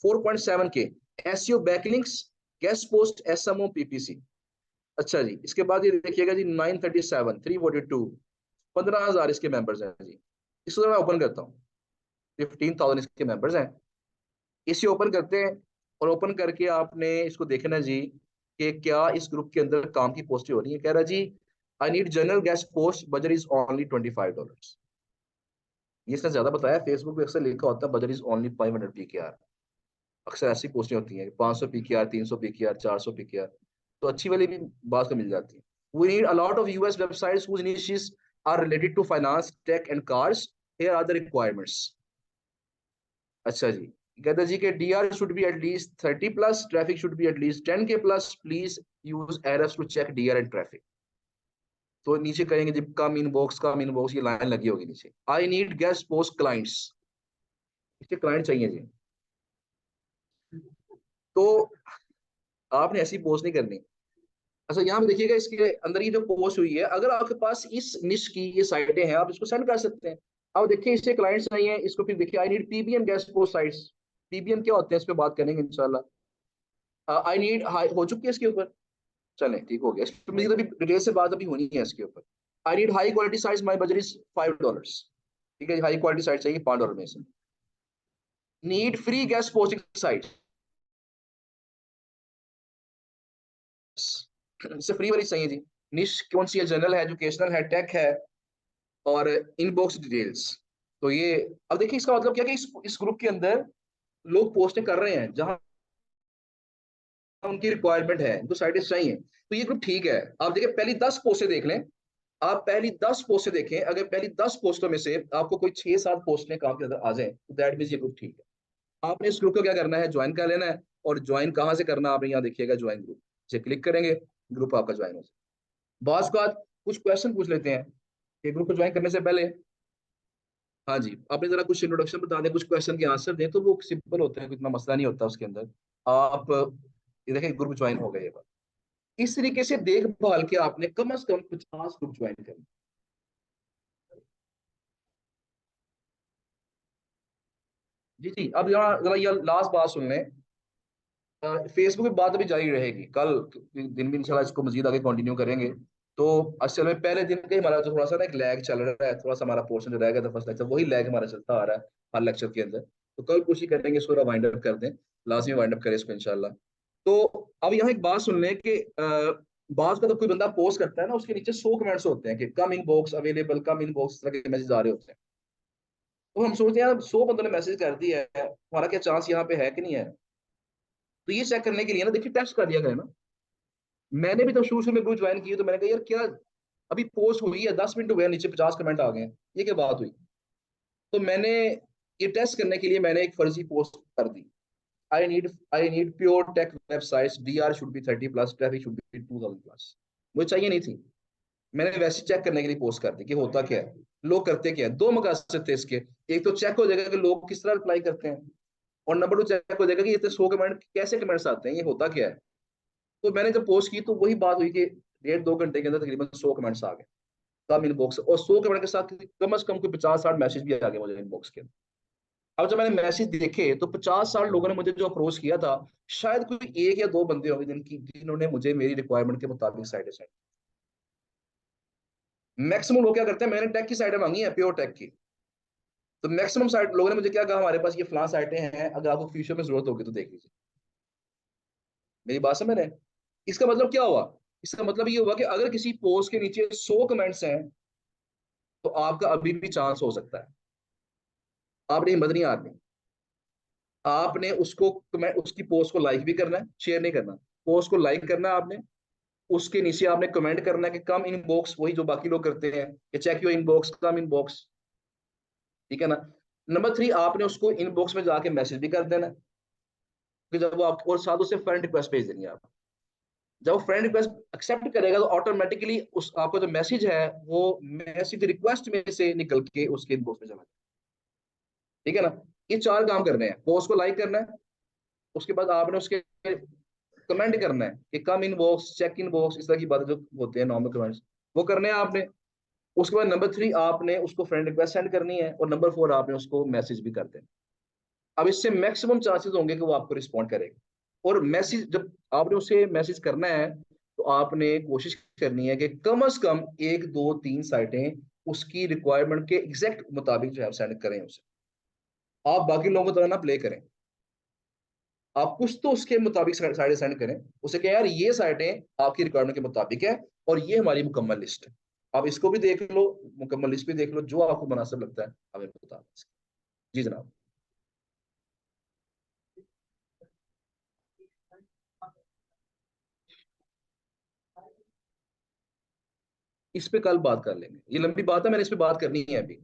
S1: 4.7 के, SEO backlinks, guest post, SMO, PPC. अच्छा जी, इसके बाद ये देखिएगा जी 937, 342, 15,000 इसके मेंबर्स हैं जी। इसको मैं ओपन करता हूँ, 15,000 इसके मेंबर्स हैं। इसे ओपन करते हैं, और ओपन करके आपने इसको देखना जी कि क्या इस ग्रुप के अंदर काम की पोस्टें हो रही है। कह रहा जी, I need general guest post, budget is only $25। ये इसने ज्यादा बताया, फेसबुक पे अक्सर लिखा होता है बजट इज ओनली 500 PKR। अक्सर ऐसी पोस्टें होती हैं 500 PKR, 300 PKR, 400 PKR। तो अच्छी वाली भी बात को मिल जाती है। We need a lot of US websites whose niches are related to finance, tech and cars. Here are the requirements. अच्छा जी, कहता जी के DR should be at least 30+, traffic should be at least 10K+, please use Ahrefs to check DR and traffic. तो नीचे करेंगे जब कम in box, ये लाइन लगी होगी नीचे, I need guest post clients, इसके क्लाइंट चाहिए जी। तो आपने ऐसी पोस्ट नहीं करनी। अच्छा, यहाँ पे देखिएगा इसके अंदर ये जो पोस्ट हुई है, अगर आपके पास इस निश की ये साइटें हैं, आप इसको सेंड कर सकते हैं। अब देखिए इससे क्लाइंट्स नहीं है, इसको फिर देखिए I need PBN guest post sites. PBN क्या होते हैं इस पे बात करेंगे इंशाल्लाह। आई नीड हो चुकी है इसके ऊपर। चलें, ठीक हो गया, इस पे मुझे तो अभी डिटेल से बात अभी होनी है इसके ऊपर। I need high quality sites, my budget is $5। ठीक है, हाई क्वालिटी साइट चाहिए $5 में से। Need free guest posting site, इससे फ्री वाली चाहिए जी। निश कौन सी है? जनरल है, एजुकेशनल है, टेक है, और इनबॉक्स डिटेल्स। तो ये, अब देखिए इसका मतलब क्या है कि इस ग्रुप के अंदर लोग पोस्टें कर रहे हैं जहां उनकी रिक्वायरमेंट है, उनको साइटिस्ट चाहिए, तो ये ग्रुप ठीक है। आप देखिए पहली 10 पोस्टें देख लें, आप पहली 10 पोस्टें देखें, अगर पहली 10 पोस्टों में से आपको कोई 6-7 पोस्टें काम के अंदर आ जाए तो दैट मींस ये ग्रुप ठीक है। आपने इस ग्रुप को क्या करना है? ज्वाइन कर लेना है। और ज्वाइन कहाँ से करना है? आपने यहाँ देखिएगा ज्वाइन ग्रुप से क्लिक करेंगे, ग्रुप आपका ज्वाइन हो जाए। बात बात कुछ क्वेश्चन पूछ लेते हैं कि ग्रुप को ज्वाइन करने से पहले। हाँ जी, आपने जरा कुछ इंट्रोडक्शन बता दें, कुछ क्वेश्चन के आंसर दें, तो वो सिंपल होते हैं, कोई इतना मसला नहीं होता उसके अंदर। आप ये देखिए ग्रुप ज्वाइन हो गए। इस तरीके से देखभाल के आपने कम से कम 50 ग्रुप ज्वाइन करने। जी जी, अब यहाँ जरा ये लास्ट बात सुन लें। फेसबुक पे बात अभी जारी रहेगी, कल दिन भी इंशाल्लाह इसको मजीद आगे कंटिन्यू करेंगे। तो असल में पहले दिन का ही हमारा जो थोड़ा सा ना एक लैग चल रहा है, थोड़ा सा हमारा पोर्शन जो रह गया था फर्स्ट लेक्चर, वही लैग हमारा चलता आ रहा है हर लेक्चर के अंदर। तो कल कोशिश करेंगे इसको वाइंड अप कर दें, लाजमी वाइंड अप करें इसको इंशाल्लाह। तो अब यहाँ एक बात सुन लें कि बात का तो कोई बंदा पोस्ट करता है ना, उसके नीचे 100 कमेंट्स होते हैं कि come in box available, come in box, तरह के मैसेज आ रहे होते हैं। तो हम सोचते हैं यार 100 बंदों ने मैसेज कर दिया है, हमारा क्या चांस यहाँ पे है कि नहीं है? तो ये चेक करने के लिए ना देखिए टेस्ट कर दिया गया ना। मैंने भी तो शुरू शुरू में ग्रुप ज्वाइन किया, तो मैंने कहा यार क्या, अभी पोस्ट हुई है 10 मिनट हुए हैं, नीचे 50 कमेंट आ गए हैं, ये क्या बात हुई? तो मैंने ये टेस्ट करने के लिए मैंने एक फर्जी पोस्ट कर दी। I need pure tech websites, DR should be 30 plus, traffic should be 2000 plus. मुझे चाहिए नहीं थी। मैंने वैसे चेक करने के लिए पोस्ट कर दी कि होता क्या है, लोग करते क्या है। दो मकसद थे इसके, एक तो चेक हो जाएगा कि लोग किस तरह रिप्लाई करते हैं, और नंबर 2 चेक हो जाएगा कि इतने 100 कमेंट कैसे कमेंट्स आते हैं, ये होता क्या है। तो मैंने जब पोस्ट की तो वही बात हुई कि 1.5-2 घंटे के अंदर तकरीबन 100 कमेंट्स आ गए, कम इनबॉक्स, और 100 कमेंट के साथ कम से कम कोई 50-60 मैसेज भी आ गए मुझे इनबॉक्स के अंदर। अब जब मैंने मैसेज देखे तो 50-60 लोगों ने मुझे जो अप्रोच किया था, शायद कोई एक या दो बंदे होंगे जिन्होंने मुझे मेरी रिक्वायरमेंट के मुताबिक साइड साइड। मैक्सिमम लोग क्या करते हैं, मैंने टेक की साइडें मांगी है, प्योर टेक की। तो मैक्सिमम साइट लोगों ने मुझे क्या कहा, हमारे पास ये फलां साइटें हैं, अगर आपको फ्यूचर में जरूरत होगी तो देख लीजिए। मेरी बात समझ रहे हैं? इसका मतलब क्या हुआ? इसका मतलब ये हुआ कि अगर किसी पोस्ट के नीचे 100 कमेंट्स हैं तो आपका अभी भी चांस हो सकता है। आपने हिम्मत नहीं हारनी। आपने उसको कमेंट, उसकी पोस्ट को लाइक भी करना है, शेयर नहीं करना। पोस्ट को लाइक करना है आपने, उसके नीचे आपने कमेंट करना है कि कम इनबॉक्स, वही जो बाकी लोग करते हैं कि check your inbox, come inbox. ठीक है ना? नंबर 3, आपने उसको इनबॉक्स में जाके मैसेज भी कर देना है कि जब वो आप, और साथ उससे फ्रेंड रिक्वेस्ट भेज देनी है आप। जब वो फ्रेंड रिक्वेस्ट एक्सेप्ट करेगा तो ऑटोमेटिकली उस आपका जो मैसेज है वो मैसेज रिक्वेस्ट में से निकल के उसके इनबॉक्स में चला जाए। ठीक है ना? ये 4 काम करने हैं, पोस्ट को लाइक करना है, उसके बाद आपने उसके कमेंट करना है कि come in box, check in box, इस तरह की बातें जो होते हैं नॉर्मल कमेंट्स, वो करने हैं आपने। उसके बाद नंबर 3, आपने उसको फ्रेंड रिक्वेस्ट सेंड करनी है, और नंबर 4, आपने उसको मैसेज भी कर देना। अब इससे मैक्सिमम चांसेस होंगे कि वो आपको रिस्पॉन्ड करेगा। और मैसेज जब आपने उसे मैसेज करना है तो आपने कोशिश करनी है कि कम से कम 1 2 3 साइटें उसकी रिक्वायरमेंट के एग्जैक्ट मुताबिक जो है सेंड करें उसे। आप बाकी लोगों की तरह ना प्ले करें, आप कुछ तो उसके मुताबिक साइटें सेंड करें। उसे कहें यार ये साइटें आपकी रिक्वायरमेंट के मुताबिक है, और ये हमारी मुकम्मल लिस्ट है, आप इसको भी देख लो, मुकम्मल लिस्ट भी देख लो, जो आपको मुनासिब लगता है हमें बता दीजिए। जी जनाब। इस पे कल बात कर लेंगे, ये लंबी बात है, मैंने इस पे बात करनी है अभी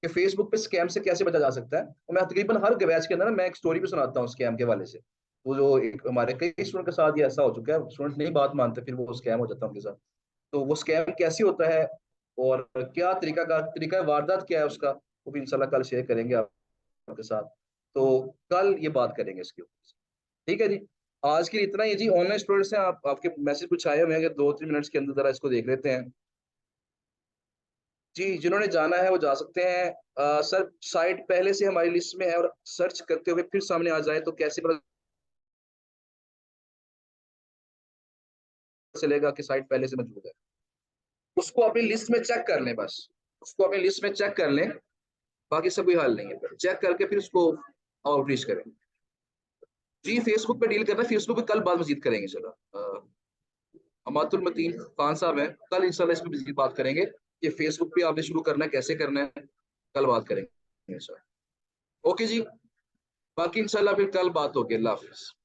S1: कि फेसबुक पे स्कैम से कैसे बचा जा सकता है। और मैं तकरीबन हर बैच के अंदर ना मैं एक स्टोरी भी सुनाता हूँ स्कैम के वाले से। वो जो एक हमारे कई स्टूडेंट के साथ ये ऐसा हो चुका है, स्टूडेंट नहीं बात मानते, फिर वो स्कैम हो जाता है उनके साथ। तो वो स्कैम कैसे होता है और क्या तरीका वारदात क्या है उसका, वो भी इंशाल्लाह कल शेयर करेंगे आपके साथ। तो कल ये बात करेंगे इसके ऊपर। ठीक है जी। आज के लिए इतना ही है जी। ऑनलाइन स्टूडेंट्स हैं, आप, आपके मैसेज कुछ आए हुए हैं कि 2-3 मिनट्स के अंदर जरा इसको देख लेते हैं। जी, जिन्होंने जाना है वो जा सकते हैं। सर साइट पहले से हमारी लिस्ट में है, और सर्च करते हुए फिर सामने आ जाए तो कैसे पता चलेगा कि साइट पहले से मौजूद है? उसको अपनी लिस्ट में चेक कर लें बस। उसको अपनी लिस्ट में चेक कर लें, बाकी सब कोई हाल नहीं है। चेक करके फिर उसको आउटरीच करें। जी फेसबुक पे डील करना है, फेसबुक पे कल बात मजीद करेंगे चलो। अमातुल मतीन खान साहब हैं, कल इंशाल्लाह इस पे मज़ीद बात करेंगे। ये फेसबुक पे आपने शुरू करना है, कैसे करना है, कल बात करेंगे सर। ओके जी, बाकी इंशाल्लाह फिर कल बात होगी। अल्लाह हाफ़िज़।